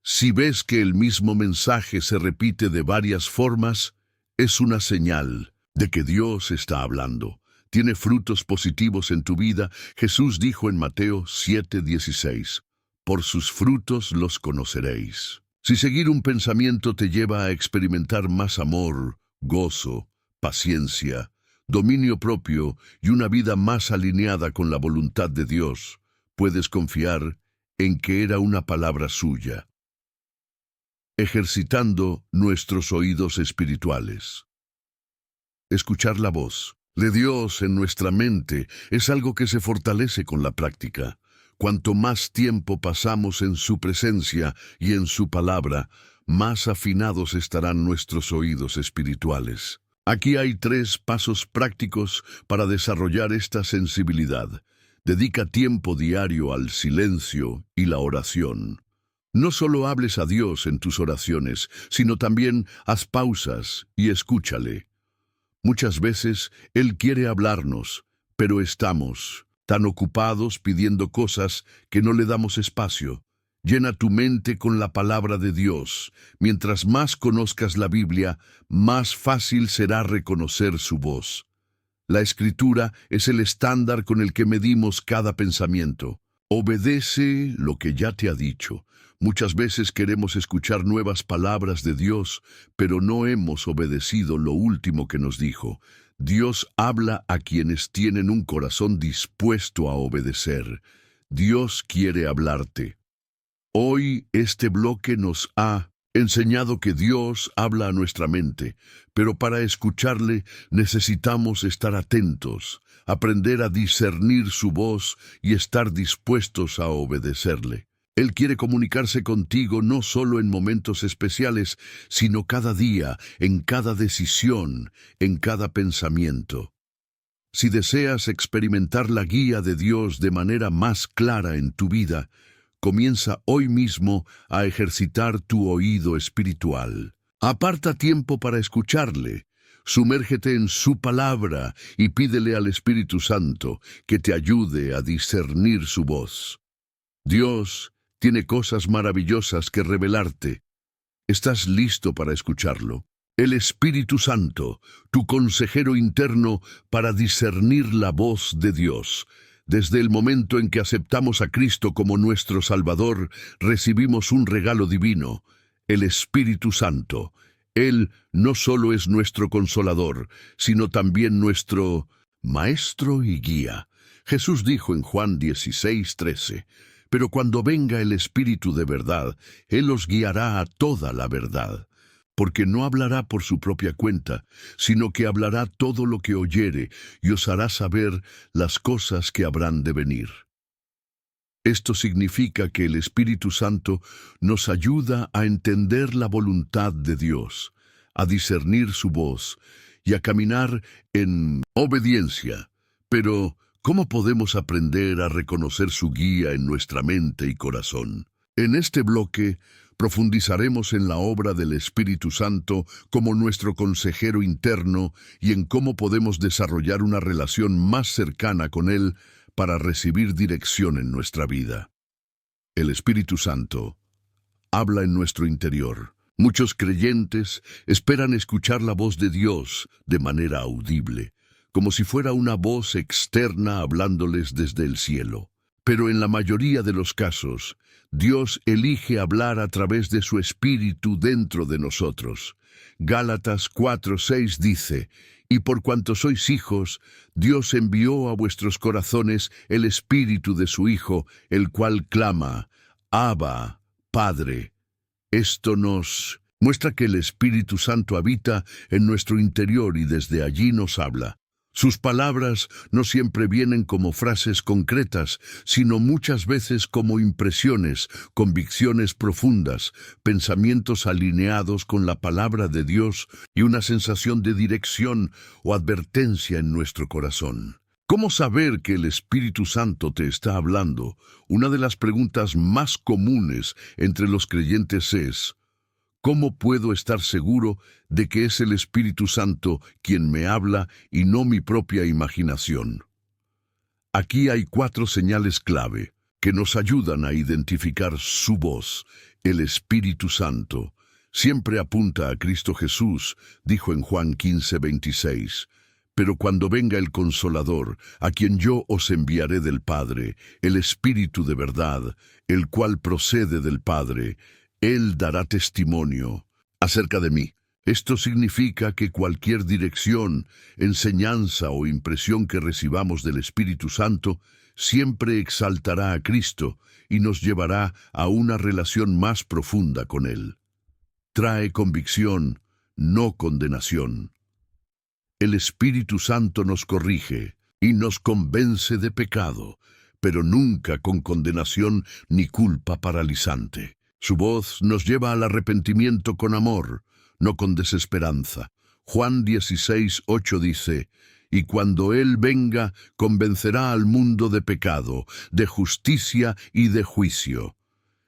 Si ves que el mismo mensaje se repite de varias formas, es una señal de que Dios está hablando. Tiene frutos positivos en tu vida. Jesús dijo en Mateo 7:16, «Por sus frutos los conoceréis». Si seguir un pensamiento te lleva a experimentar más amor, gozo, paciencia, dominio propio y una vida más alineada con la voluntad de Dios, puedes confiar en que era una palabra suya. Ejercitando nuestros oídos espirituales. Escuchar la voz de Dios en nuestra mente es algo que se fortalece con la práctica. Cuanto más tiempo pasamos en su presencia y en su palabra, más afinados estarán nuestros oídos espirituales. Aquí hay 3 pasos prácticos para desarrollar esta sensibilidad. Dedica tiempo diario al silencio y la oración. No solo hables a Dios en tus oraciones, sino también haz pausas y escúchale. Muchas veces Él quiere hablarnos, pero estamos tan ocupados pidiendo cosas que no le damos espacio. Llena tu mente con la palabra de Dios. Mientras más conozcas la Biblia, más fácil será reconocer su voz. La Escritura es el estándar con el que medimos cada pensamiento. Obedece lo que ya te ha dicho. Muchas veces queremos escuchar nuevas palabras de Dios, pero no hemos obedecido lo último que nos dijo. Dios habla a quienes tienen un corazón dispuesto a obedecer. Dios quiere hablarte. Hoy este bloque nos ha enseñado que Dios habla a nuestra mente, pero para escucharle necesitamos estar atentos, aprender a discernir su voz y estar dispuestos a obedecerle. Él quiere comunicarse contigo no solo en momentos especiales, sino cada día, en cada decisión, en cada pensamiento. Si deseas experimentar la guía de Dios de manera más clara en tu vida, comienza hoy mismo a ejercitar tu oído espiritual. Aparta tiempo para escucharle. Sumérgete en su palabra y pídele al Espíritu Santo que te ayude a discernir su voz. Dios tiene cosas maravillosas que revelarte. ¿Estás listo para escucharlo? El Espíritu Santo, tu consejero interno para discernir la voz de Dios. Desde el momento en que aceptamos a Cristo como nuestro Salvador, recibimos un regalo divino, el Espíritu Santo. Él no solo es nuestro consolador, sino también nuestro Maestro y Guía. Jesús dijo en Juan 16:13, «Pero cuando venga el Espíritu de verdad, Él os guiará a toda la verdad». Porque no hablará por su propia cuenta, sino que hablará todo lo que oyere y os hará saber las cosas que habrán de venir. Esto significa que el Espíritu Santo nos ayuda a entender la voluntad de Dios, a discernir su voz y a caminar en obediencia. Pero, ¿cómo podemos aprender a reconocer su guía en nuestra mente y corazón? En este bloque, profundizaremos en la obra del Espíritu Santo como nuestro consejero interno y en cómo podemos desarrollar una relación más cercana con Él para recibir dirección en nuestra vida. El Espíritu Santo habla en nuestro interior. Muchos creyentes esperan escuchar la voz de Dios de manera audible, como si fuera una voz externa hablándoles desde el cielo. Pero en la mayoría de los casos, Dios elige hablar a través de su Espíritu dentro de nosotros. Gálatas 4:6 dice, «Y por cuanto sois hijos, Dios envió a vuestros corazones el Espíritu de su Hijo, el cual clama, Abba, Padre». Esto nos muestra que el Espíritu Santo habita en nuestro interior y desde allí nos habla. Sus palabras no siempre vienen como frases concretas, sino muchas veces como impresiones, convicciones profundas, pensamientos alineados con la palabra de Dios y una sensación de dirección o advertencia en nuestro corazón. ¿Cómo saber que el Espíritu Santo te está hablando? Una de las preguntas más comunes entre los creyentes es: ¿cómo puedo estar seguro de que es el Espíritu Santo quien me habla y no mi propia imaginación? Aquí hay 4 señales clave que nos ayudan a identificar su voz. El Espíritu Santo siempre apunta a Cristo Jesús, dijo en Juan 15:26. Pero cuando venga el Consolador, a quien yo os enviaré del Padre, el Espíritu de verdad, el cual procede del Padre, Él dará testimonio acerca de mí. Esto significa que cualquier dirección, enseñanza o impresión que recibamos del Espíritu Santo siempre exaltará a Cristo y nos llevará a una relación más profunda con Él. Trae convicción, no condenación. El Espíritu Santo nos corrige y nos convence de pecado, pero nunca con condenación ni culpa paralizante. Su voz nos lleva al arrepentimiento con amor, no con desesperanza. Juan 16:8 dice, «Y cuando Él venga, convencerá al mundo de pecado, de justicia y de juicio».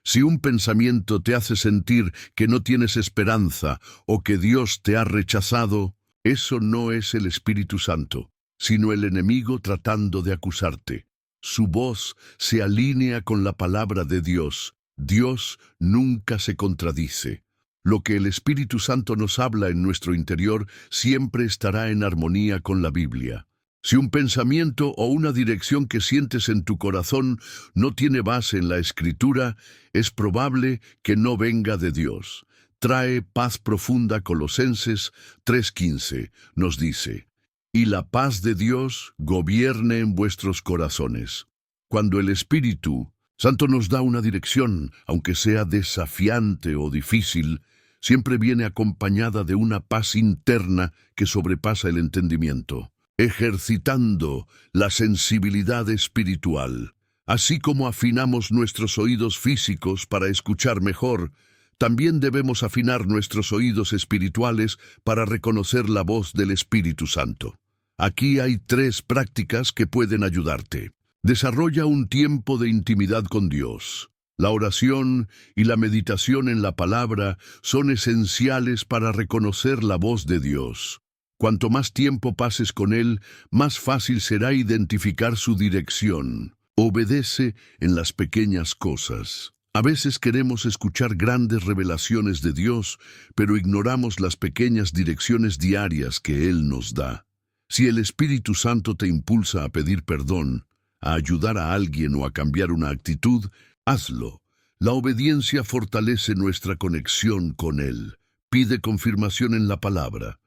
Si un pensamiento te hace sentir que no tienes esperanza o que Dios te ha rechazado, eso no es el Espíritu Santo, sino el enemigo tratando de acusarte. Su voz se alinea con la palabra de Dios. Dios nunca se contradice. Lo que el Espíritu Santo nos habla en nuestro interior siempre estará en armonía con la Biblia. Si un pensamiento o una dirección que sientes en tu corazón no tiene base en la Escritura, es probable que no venga de Dios. Trae paz profunda. Colosenses 3:15 nos dice: y la paz de Dios gobierne en vuestros corazones. Cuando el Espíritu Santo nos da una dirección, aunque sea desafiante o difícil, siempre viene acompañada de una paz interna que sobrepasa el entendimiento, ejercitando la sensibilidad espiritual. Así como afinamos nuestros oídos físicos para escuchar mejor, también debemos afinar nuestros oídos espirituales para reconocer la voz del Espíritu Santo. Aquí hay 3 prácticas que pueden ayudarte. Desarrolla un tiempo de intimidad con Dios. La oración y la meditación en la palabra son esenciales para reconocer la voz de Dios. Cuanto más tiempo pases con Él, más fácil será identificar su dirección. Obedece en las pequeñas cosas. A veces queremos escuchar grandes revelaciones de Dios, pero ignoramos las pequeñas direcciones diarias que Él nos da. Si el Espíritu Santo te impulsa a pedir perdón, a ayudar a alguien o a cambiar una actitud, hazlo. La obediencia fortalece nuestra conexión con Él. Pide confirmación en la palabra.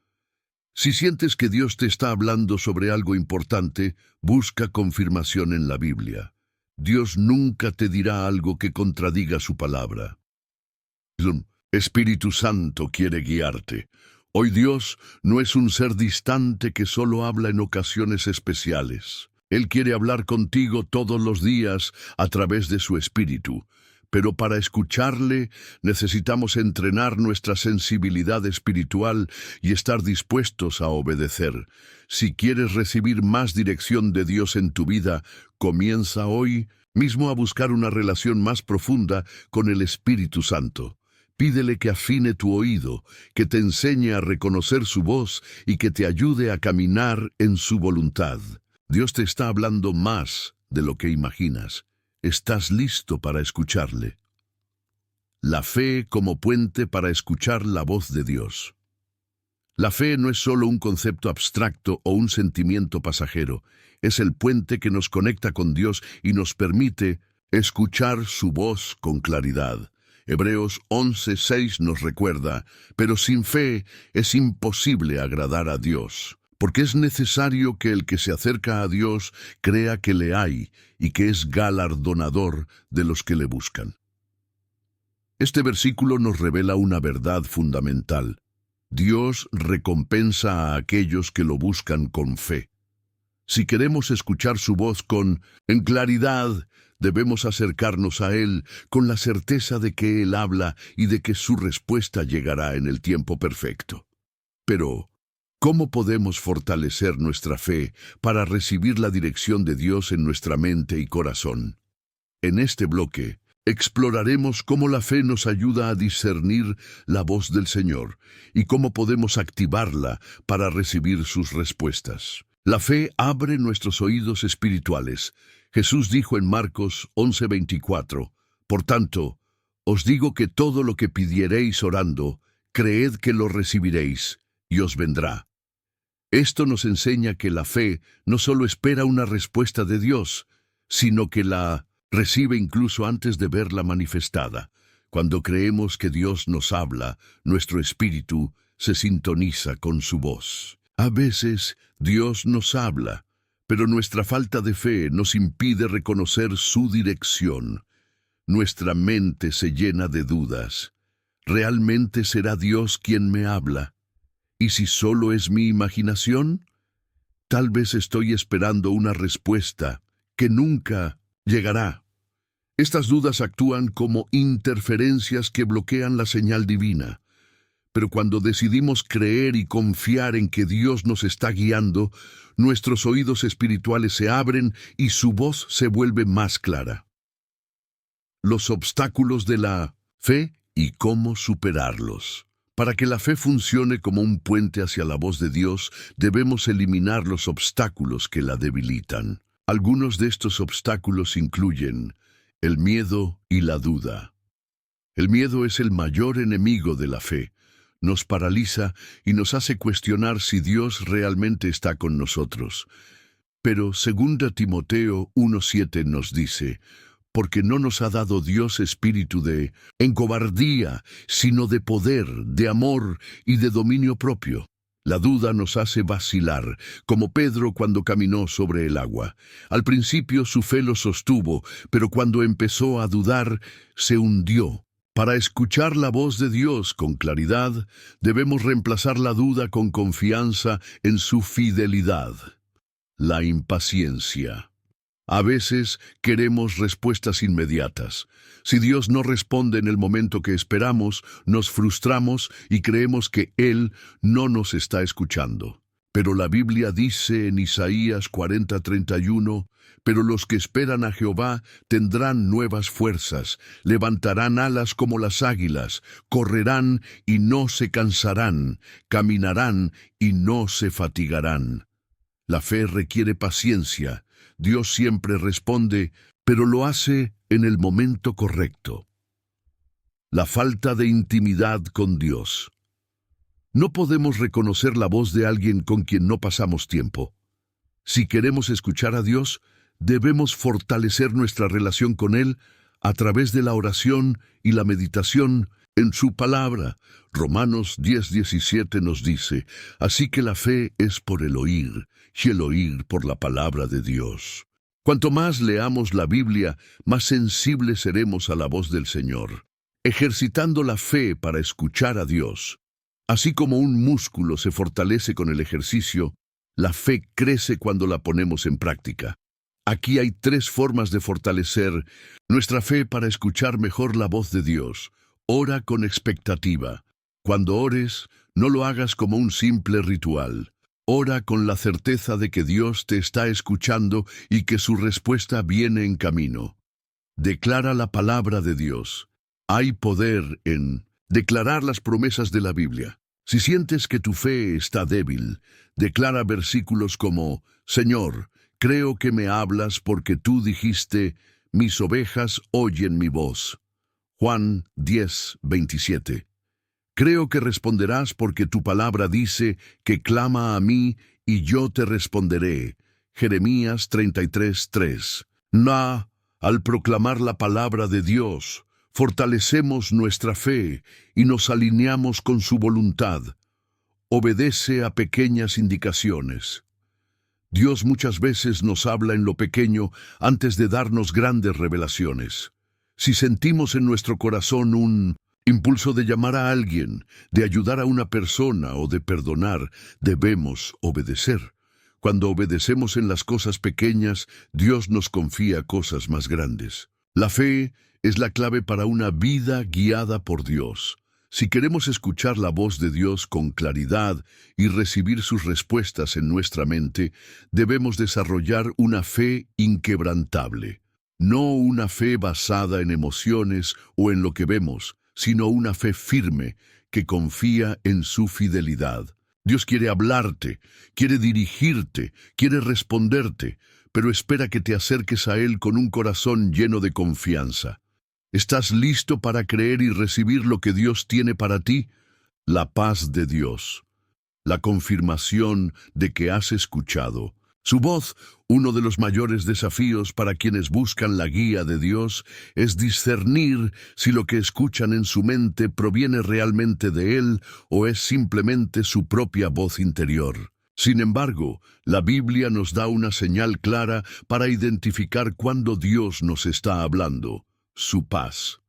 Si sientes que Dios te está hablando sobre algo importante, busca confirmación en la Biblia. Dios nunca te dirá algo que contradiga su palabra. El Espíritu Santo quiere guiarte. Hoy Dios no es un ser distante que solo habla en ocasiones especiales. Él quiere hablar contigo todos los días a través de su Espíritu. Pero para escucharle necesitamos entrenar nuestra sensibilidad espiritual y estar dispuestos a obedecer. Si quieres recibir más dirección de Dios en tu vida, comienza hoy mismo a buscar una relación más profunda con el Espíritu Santo. Pídele que afine tu oído, que te enseñe a reconocer su voz y que te ayude a caminar en su voluntad. Dios te está hablando más de lo que imaginas. ¿Estás listo para escucharle? La fe como puente para escuchar la voz de Dios. La fe no es solo un concepto abstracto o un sentimiento pasajero. Es el puente que nos conecta con Dios y nos permite escuchar su voz con claridad. Hebreos 11:6 nos recuerda: pero sin fe es imposible agradar a Dios, porque es necesario que el que se acerca a Dios crea que le hay y que es galardonador de los que le buscan. Este versículo nos revela una verdad fundamental. Dios recompensa a aquellos que lo buscan con fe. Si queremos escuchar su voz en claridad, debemos acercarnos a Él con la certeza de que Él habla y de que su respuesta llegará en el tiempo perfecto. Pero, ¿cómo podemos fortalecer nuestra fe para recibir la dirección de Dios en nuestra mente y corazón? En este bloque, exploraremos cómo la fe nos ayuda a discernir la voz del Señor y cómo podemos activarla para recibir sus respuestas. La fe abre nuestros oídos espirituales. Jesús dijo en Marcos 11:24, por tanto, os digo que todo lo que pidiereis orando, creed que lo recibiréis y os vendrá. Esto nos enseña que la fe no solo espera una respuesta de Dios, sino que la recibe incluso antes de verla manifestada. Cuando creemos que Dios nos habla, nuestro espíritu se sintoniza con su voz. A veces Dios nos habla, pero nuestra falta de fe nos impide reconocer su dirección. Nuestra mente se llena de dudas. ¿Realmente será Dios quien me habla? ¿Y si solo es mi imaginación? Tal vez estoy esperando una respuesta que nunca llegará. Estas dudas actúan como interferencias que bloquean la señal divina. Pero cuando decidimos creer y confiar en que Dios nos está guiando, nuestros oídos espirituales se abren y su voz se vuelve más clara. Los obstáculos de la fe y cómo superarlos. Para que la fe funcione como un puente hacia la voz de Dios, debemos eliminar los obstáculos que la debilitan. Algunos de estos obstáculos incluyen el miedo y la duda. El miedo es el mayor enemigo de la fe. Nos paraliza y nos hace cuestionar si Dios realmente está con nosotros. Pero 2 Timoteo 1:7 nos dice, porque no nos ha dado Dios espíritu de encobardía, sino de poder, de amor y de dominio propio. La duda nos hace vacilar, como Pedro cuando caminó sobre el agua. Al principio su fe lo sostuvo, pero cuando empezó a dudar, se hundió. Para escuchar la voz de Dios con claridad, debemos reemplazar la duda con confianza en su fidelidad. La impaciencia. A veces queremos respuestas inmediatas. Si Dios no responde en el momento que esperamos, nos frustramos y creemos que Él no nos está escuchando. Pero la Biblia dice en Isaías 40:31, pero los que esperan a Jehová tendrán nuevas fuerzas, levantarán alas como las águilas, correrán y no se cansarán, caminarán y no se fatigarán. La fe requiere paciencia. Dios siempre responde, pero lo hace en el momento correcto. La falta de intimidad con Dios. No podemos reconocer la voz de alguien con quien no pasamos tiempo. Si queremos escuchar a Dios, debemos fortalecer nuestra relación con Él a través de la oración y la meditación en su palabra. Romanos 10:17 nos dice, así que la fe es por el oír, y el oír por la palabra de Dios. Cuanto más leamos la Biblia, más sensibles seremos a la voz del Señor, ejercitando la fe para escuchar a Dios. Así como un músculo se fortalece con el ejercicio, la fe crece cuando la ponemos en práctica. Aquí hay 3 formas de fortalecer nuestra fe para escuchar mejor la voz de Dios. Ora con expectativa. Cuando ores, no lo hagas como un simple ritual. Ora con la certeza de que Dios te está escuchando y que su respuesta viene en camino. Declara la palabra de Dios. Hay poder en declarar las promesas de la Biblia. Si sientes que tu fe está débil, declara versículos como, Señor, creo que me hablas porque tú dijiste, mis ovejas oyen mi voz. Juan 10:27. Creo que responderás porque tu palabra dice que clama a mí y yo te responderé. Jeremías 33:3. Al proclamar la palabra de Dios, fortalecemos nuestra fe y nos alineamos con su voluntad. Obedece a pequeñas indicaciones. Dios muchas veces nos habla en lo pequeño antes de darnos grandes revelaciones. Si sentimos en nuestro corazón un impulso de llamar a alguien, de ayudar a una persona o de perdonar, debemos obedecer. Cuando obedecemos en las cosas pequeñas, Dios nos confía cosas más grandes. La fe es la clave para una vida guiada por Dios. Si queremos escuchar la voz de Dios con claridad y recibir sus respuestas en nuestra mente, debemos desarrollar una fe inquebrantable. No una fe basada en emociones o en lo que vemos, sino una fe firme que confía en su fidelidad. Dios quiere hablarte, quiere dirigirte, quiere responderte, pero espera que te acerques a Él con un corazón lleno de confianza. ¿Estás listo para creer y recibir lo que Dios tiene para ti? La paz de Dios, la confirmación de que has escuchado. Su voz, uno de los mayores desafíos para quienes buscan la guía de Dios, es discernir si lo que escuchan en su mente proviene realmente de Él o es simplemente su propia voz interior. Sin embargo, la Biblia nos da una señal clara para identificar cuándo Dios nos está hablando: su paz.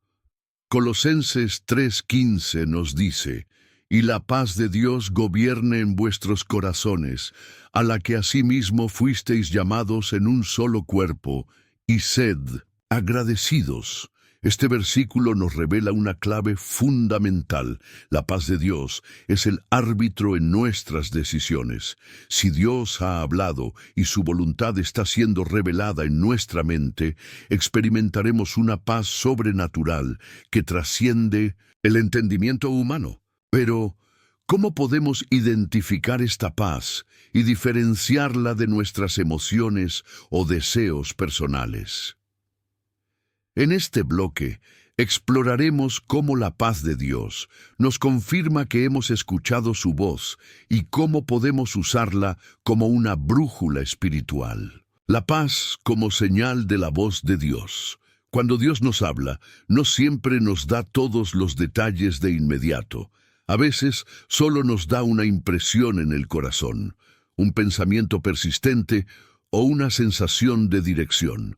Colosenses 3:15 nos dice, y la paz de Dios gobierne en vuestros corazones, a la que asimismo fuisteis llamados en un solo cuerpo, y sed agradecidos. Este versículo nos revela una clave fundamental. La paz de Dios es el árbitro en nuestras decisiones. Si Dios ha hablado y su voluntad está siendo revelada en nuestra mente, experimentaremos una paz sobrenatural que trasciende el entendimiento humano. Pero, ¿Cómo podemos identificar esta paz y diferenciarla de nuestras emociones o deseos personales? En este bloque, exploraremos cómo la paz de Dios nos confirma que hemos escuchado su voz y cómo podemos usarla como una brújula espiritual. La paz como señal de la voz de Dios. Cuando Dios nos habla, no siempre nos da todos los detalles de inmediato. A veces solo nos da una impresión en el corazón, un pensamiento persistente o una sensación de dirección.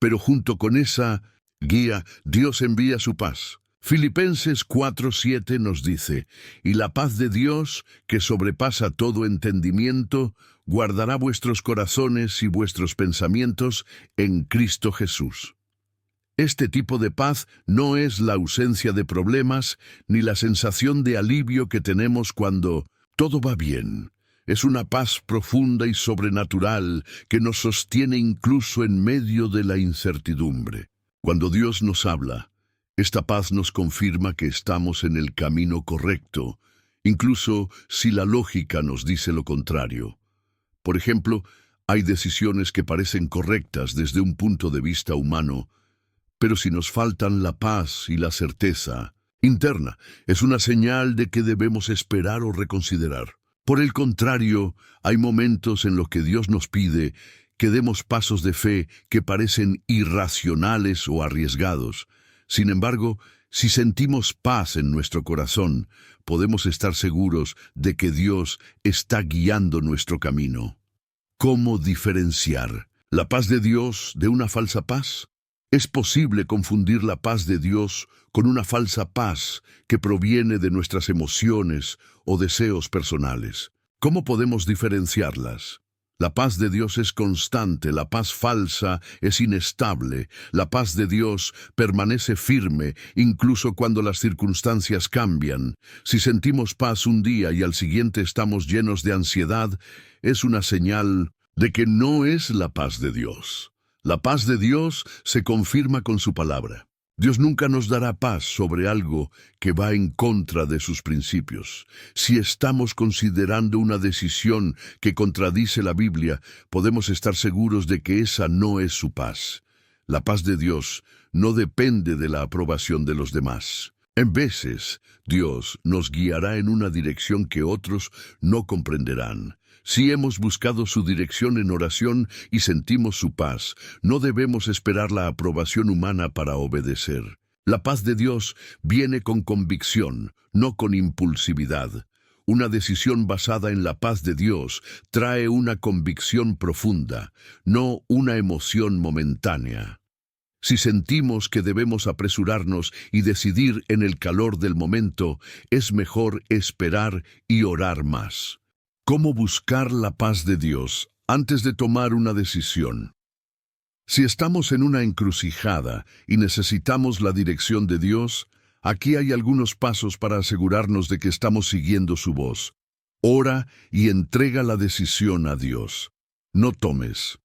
Pero junto con esa guía, Dios envía su paz. Filipenses 4:7 nos dice, «Y la paz de Dios, que sobrepasa todo entendimiento, guardará vuestros corazones y vuestros pensamientos en Cristo Jesús». Este tipo de paz no es la ausencia de problemas ni la sensación de alivio que tenemos cuando todo va bien. Es una paz profunda y sobrenatural que nos sostiene incluso en medio de la incertidumbre. Cuando Dios nos habla, esta paz nos confirma que estamos en el camino correcto, incluso si la lógica nos dice lo contrario. Por ejemplo, hay decisiones que parecen correctas desde un punto de vista humano, pero si nos faltan la paz y la certeza interna, es una señal de que debemos esperar o reconsiderar. Por el contrario, hay momentos en los que Dios nos pide que demos pasos de fe que parecen irracionales o arriesgados. Sin embargo, si sentimos paz en nuestro corazón, podemos estar seguros de que Dios está guiando nuestro camino. ¿Cómo diferenciar la paz de Dios de una falsa paz? Es posible confundir la paz de Dios con una falsa paz que proviene de nuestras emociones o deseos personales. ¿Cómo podemos diferenciarlas? La paz de Dios es constante, la paz falsa es inestable, la paz de Dios permanece firme incluso cuando las circunstancias cambian. Si sentimos paz un día y al siguiente estamos llenos de ansiedad, es una señal de que no es la paz de Dios. La paz de Dios se confirma con su palabra. Dios nunca nos dará paz sobre algo que va en contra de sus principios. Si estamos considerando una decisión que contradice la Biblia, podemos estar seguros de que esa no es su paz. La paz de Dios no depende de la aprobación de los demás. En veces, Dios nos guiará en una dirección que otros no comprenderán. Si hemos buscado su dirección en oración y sentimos su paz, no debemos esperar la aprobación humana para obedecer. La paz de Dios viene con convicción, no con impulsividad. Una decisión basada en la paz de Dios trae una convicción profunda, no una emoción momentánea. Si sentimos que debemos apresurarnos y decidir en el calor del momento, es mejor esperar y orar más. ¿Cómo buscar la paz de Dios antes de tomar una decisión? Si estamos en una encrucijada y necesitamos la dirección de Dios, aquí hay algunos pasos para asegurarnos de que estamos siguiendo su voz. Ora y entrega la decisión a Dios. No tomes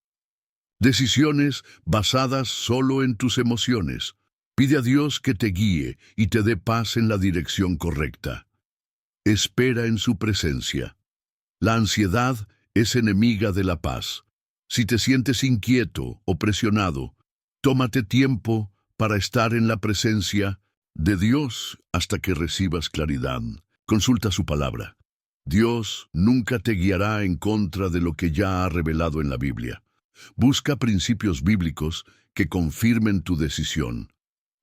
decisiones basadas solo en tus emociones. Pide a Dios que te guíe y te dé paz en la dirección correcta. Espera en su presencia. La ansiedad es enemiga de la paz. Si te sientes inquieto o presionado, tómate tiempo para estar en la presencia de Dios hasta que recibas claridad. Consulta su palabra. Dios nunca te guiará en contra de lo que ya ha revelado en la Biblia. Busca principios bíblicos que confirmen tu decisión.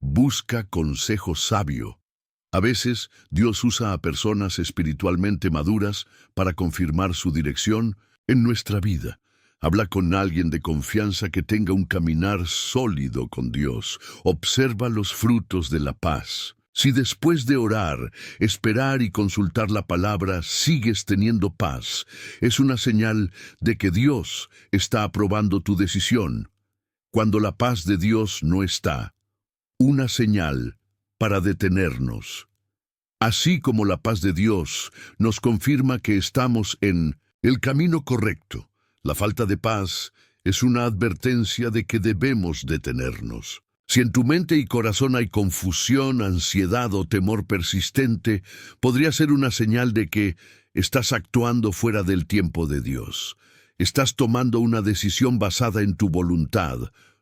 Busca consejo sabio. A veces, Dios usa a personas espiritualmente maduras para confirmar su dirección en nuestra vida. Habla con alguien de confianza que tenga un caminar sólido con Dios. Observa los frutos de la paz. Si después de orar, esperar y consultar la palabra sigues teniendo paz, es una señal de que Dios está aprobando tu decisión. Cuando la paz de Dios no está, una señal para detenernos. Así como la paz de Dios nos confirma que estamos en el camino correcto, la falta de paz es una advertencia de que debemos detenernos. Si en tu mente y corazón hay confusión, ansiedad o temor persistente, podría ser una señal de que estás actuando fuera del tiempo de Dios. Estás tomando una decisión basada en tu voluntad,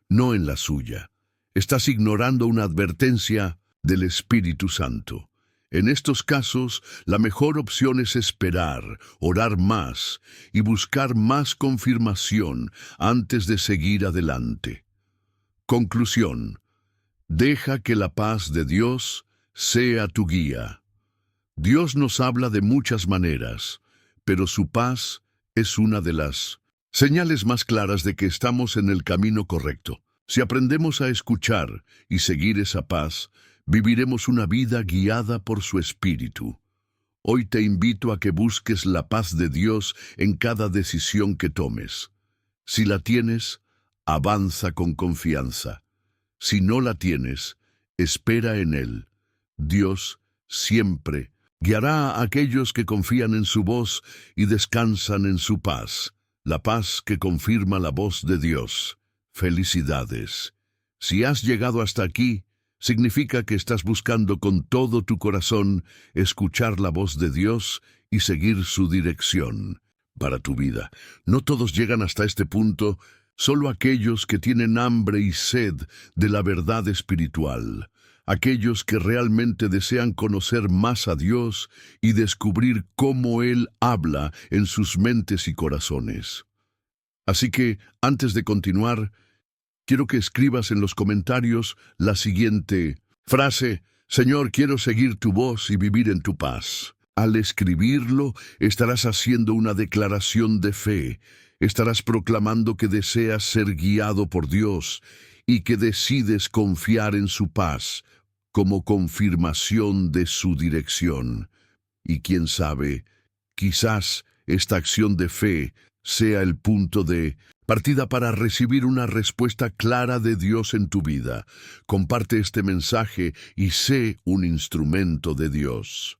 no en la suya. Estás ignorando una advertencia del Espíritu Santo. En estos casos, la mejor opción es esperar, orar más y buscar más confirmación antes de seguir adelante. Conclusión. Deja que la paz de Dios sea tu guía. Dios nos habla de muchas maneras, pero su paz es una de las señales más claras de que estamos en el camino correcto. Si aprendemos a escuchar y seguir esa paz, viviremos una vida guiada por su Espíritu. Hoy te invito a que busques la paz de Dios en cada decisión que tomes. Si la tienes, avanza con confianza. Si no la tienes, espera en Él. Dios siempre guiará a aquellos que confían en su voz y descansan en su paz, la paz que confirma la voz de Dios. Felicidades. Si has llegado hasta aquí, significa que estás buscando con todo tu corazón escuchar la voz de Dios y seguir su dirección para tu vida. No todos llegan hasta este punto, solo aquellos que tienen hambre y sed de la verdad espiritual, aquellos que realmente desean conocer más a Dios y descubrir cómo Él habla en sus mentes y corazones. Así que, antes de continuar, quiero que escribas en los comentarios la siguiente frase: Señor, quiero seguir tu voz y vivir en tu paz. Al escribirlo, estarás haciendo una declaración de fe. Estarás proclamando que deseas ser guiado por Dios y que decides confiar en su paz como confirmación de su dirección. Y quién sabe, quizás esta acción de fe sea el punto de partida para recibir una respuesta clara de Dios en tu vida. Comparte este mensaje y sé un instrumento de Dios.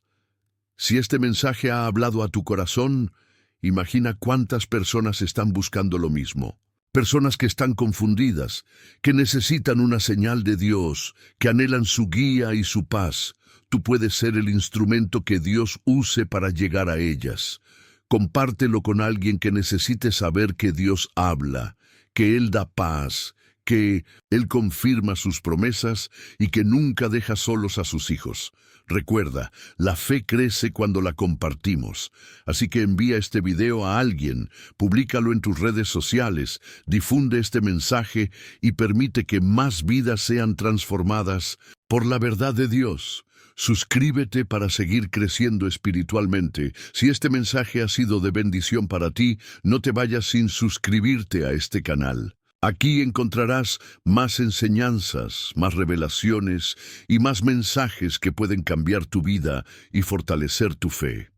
Si este mensaje ha hablado a tu corazón, imagina cuántas personas están buscando lo mismo. Personas que están confundidas, que necesitan una señal de Dios, que anhelan su guía y su paz. Tú puedes ser el instrumento que Dios use para llegar a ellas. Compártelo con alguien que necesite saber que Dios habla, que Él da paz, que Él confirma sus promesas y que nunca deja solos a sus hijos. Recuerda, la fe crece cuando la compartimos. Así que envía este video a alguien, públicalo en tus redes sociales, difunde este mensaje y permite que más vidas sean transformadas por la verdad de Dios. Suscríbete para seguir creciendo espiritualmente. Si este mensaje ha sido de bendición para ti, no te vayas sin suscribirte a este canal. Aquí encontrarás más enseñanzas, más revelaciones y más mensajes que pueden cambiar tu vida y fortalecer tu fe.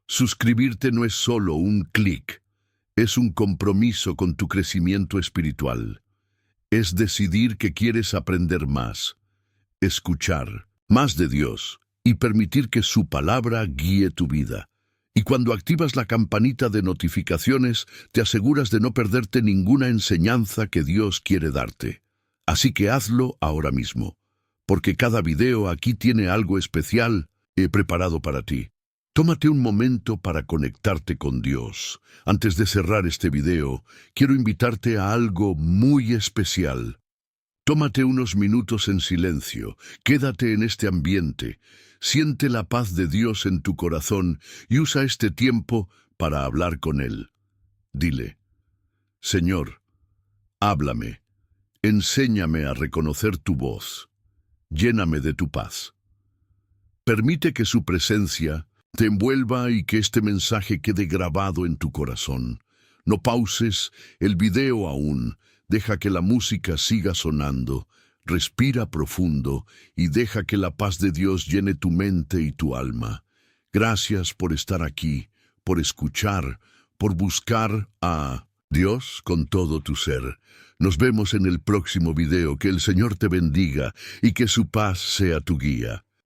Suscribirte no es solo un clic, es un compromiso con tu crecimiento espiritual. Es decidir que quieres aprender más, escuchar más de Dios y permitir que su palabra guíe tu vida. Y cuando activas la campanita de notificaciones, te aseguras de no perderte ninguna enseñanza que Dios quiere darte. Así que hazlo ahora mismo, porque cada video aquí tiene algo especial preparado para ti. Tómate un momento para conectarte con Dios. Antes de cerrar este video, quiero invitarte a algo muy especial. Tómate unos minutos en silencio, quédate en este ambiente, siente la paz de Dios en tu corazón y usa este tiempo para hablar con Él. Dile: Señor, háblame, enséñame a reconocer tu voz, lléname de tu paz. Permite que su presencia te envuelva y que este mensaje quede grabado en tu corazón. No pauses el video aún. Deja que la música siga sonando, respira profundo y deja que la paz de Dios llene tu mente y tu alma. Gracias por estar aquí, por escuchar, por buscar a Dios con todo tu ser. Nos vemos en el próximo video. Que el Señor te bendiga y que su paz sea tu guía.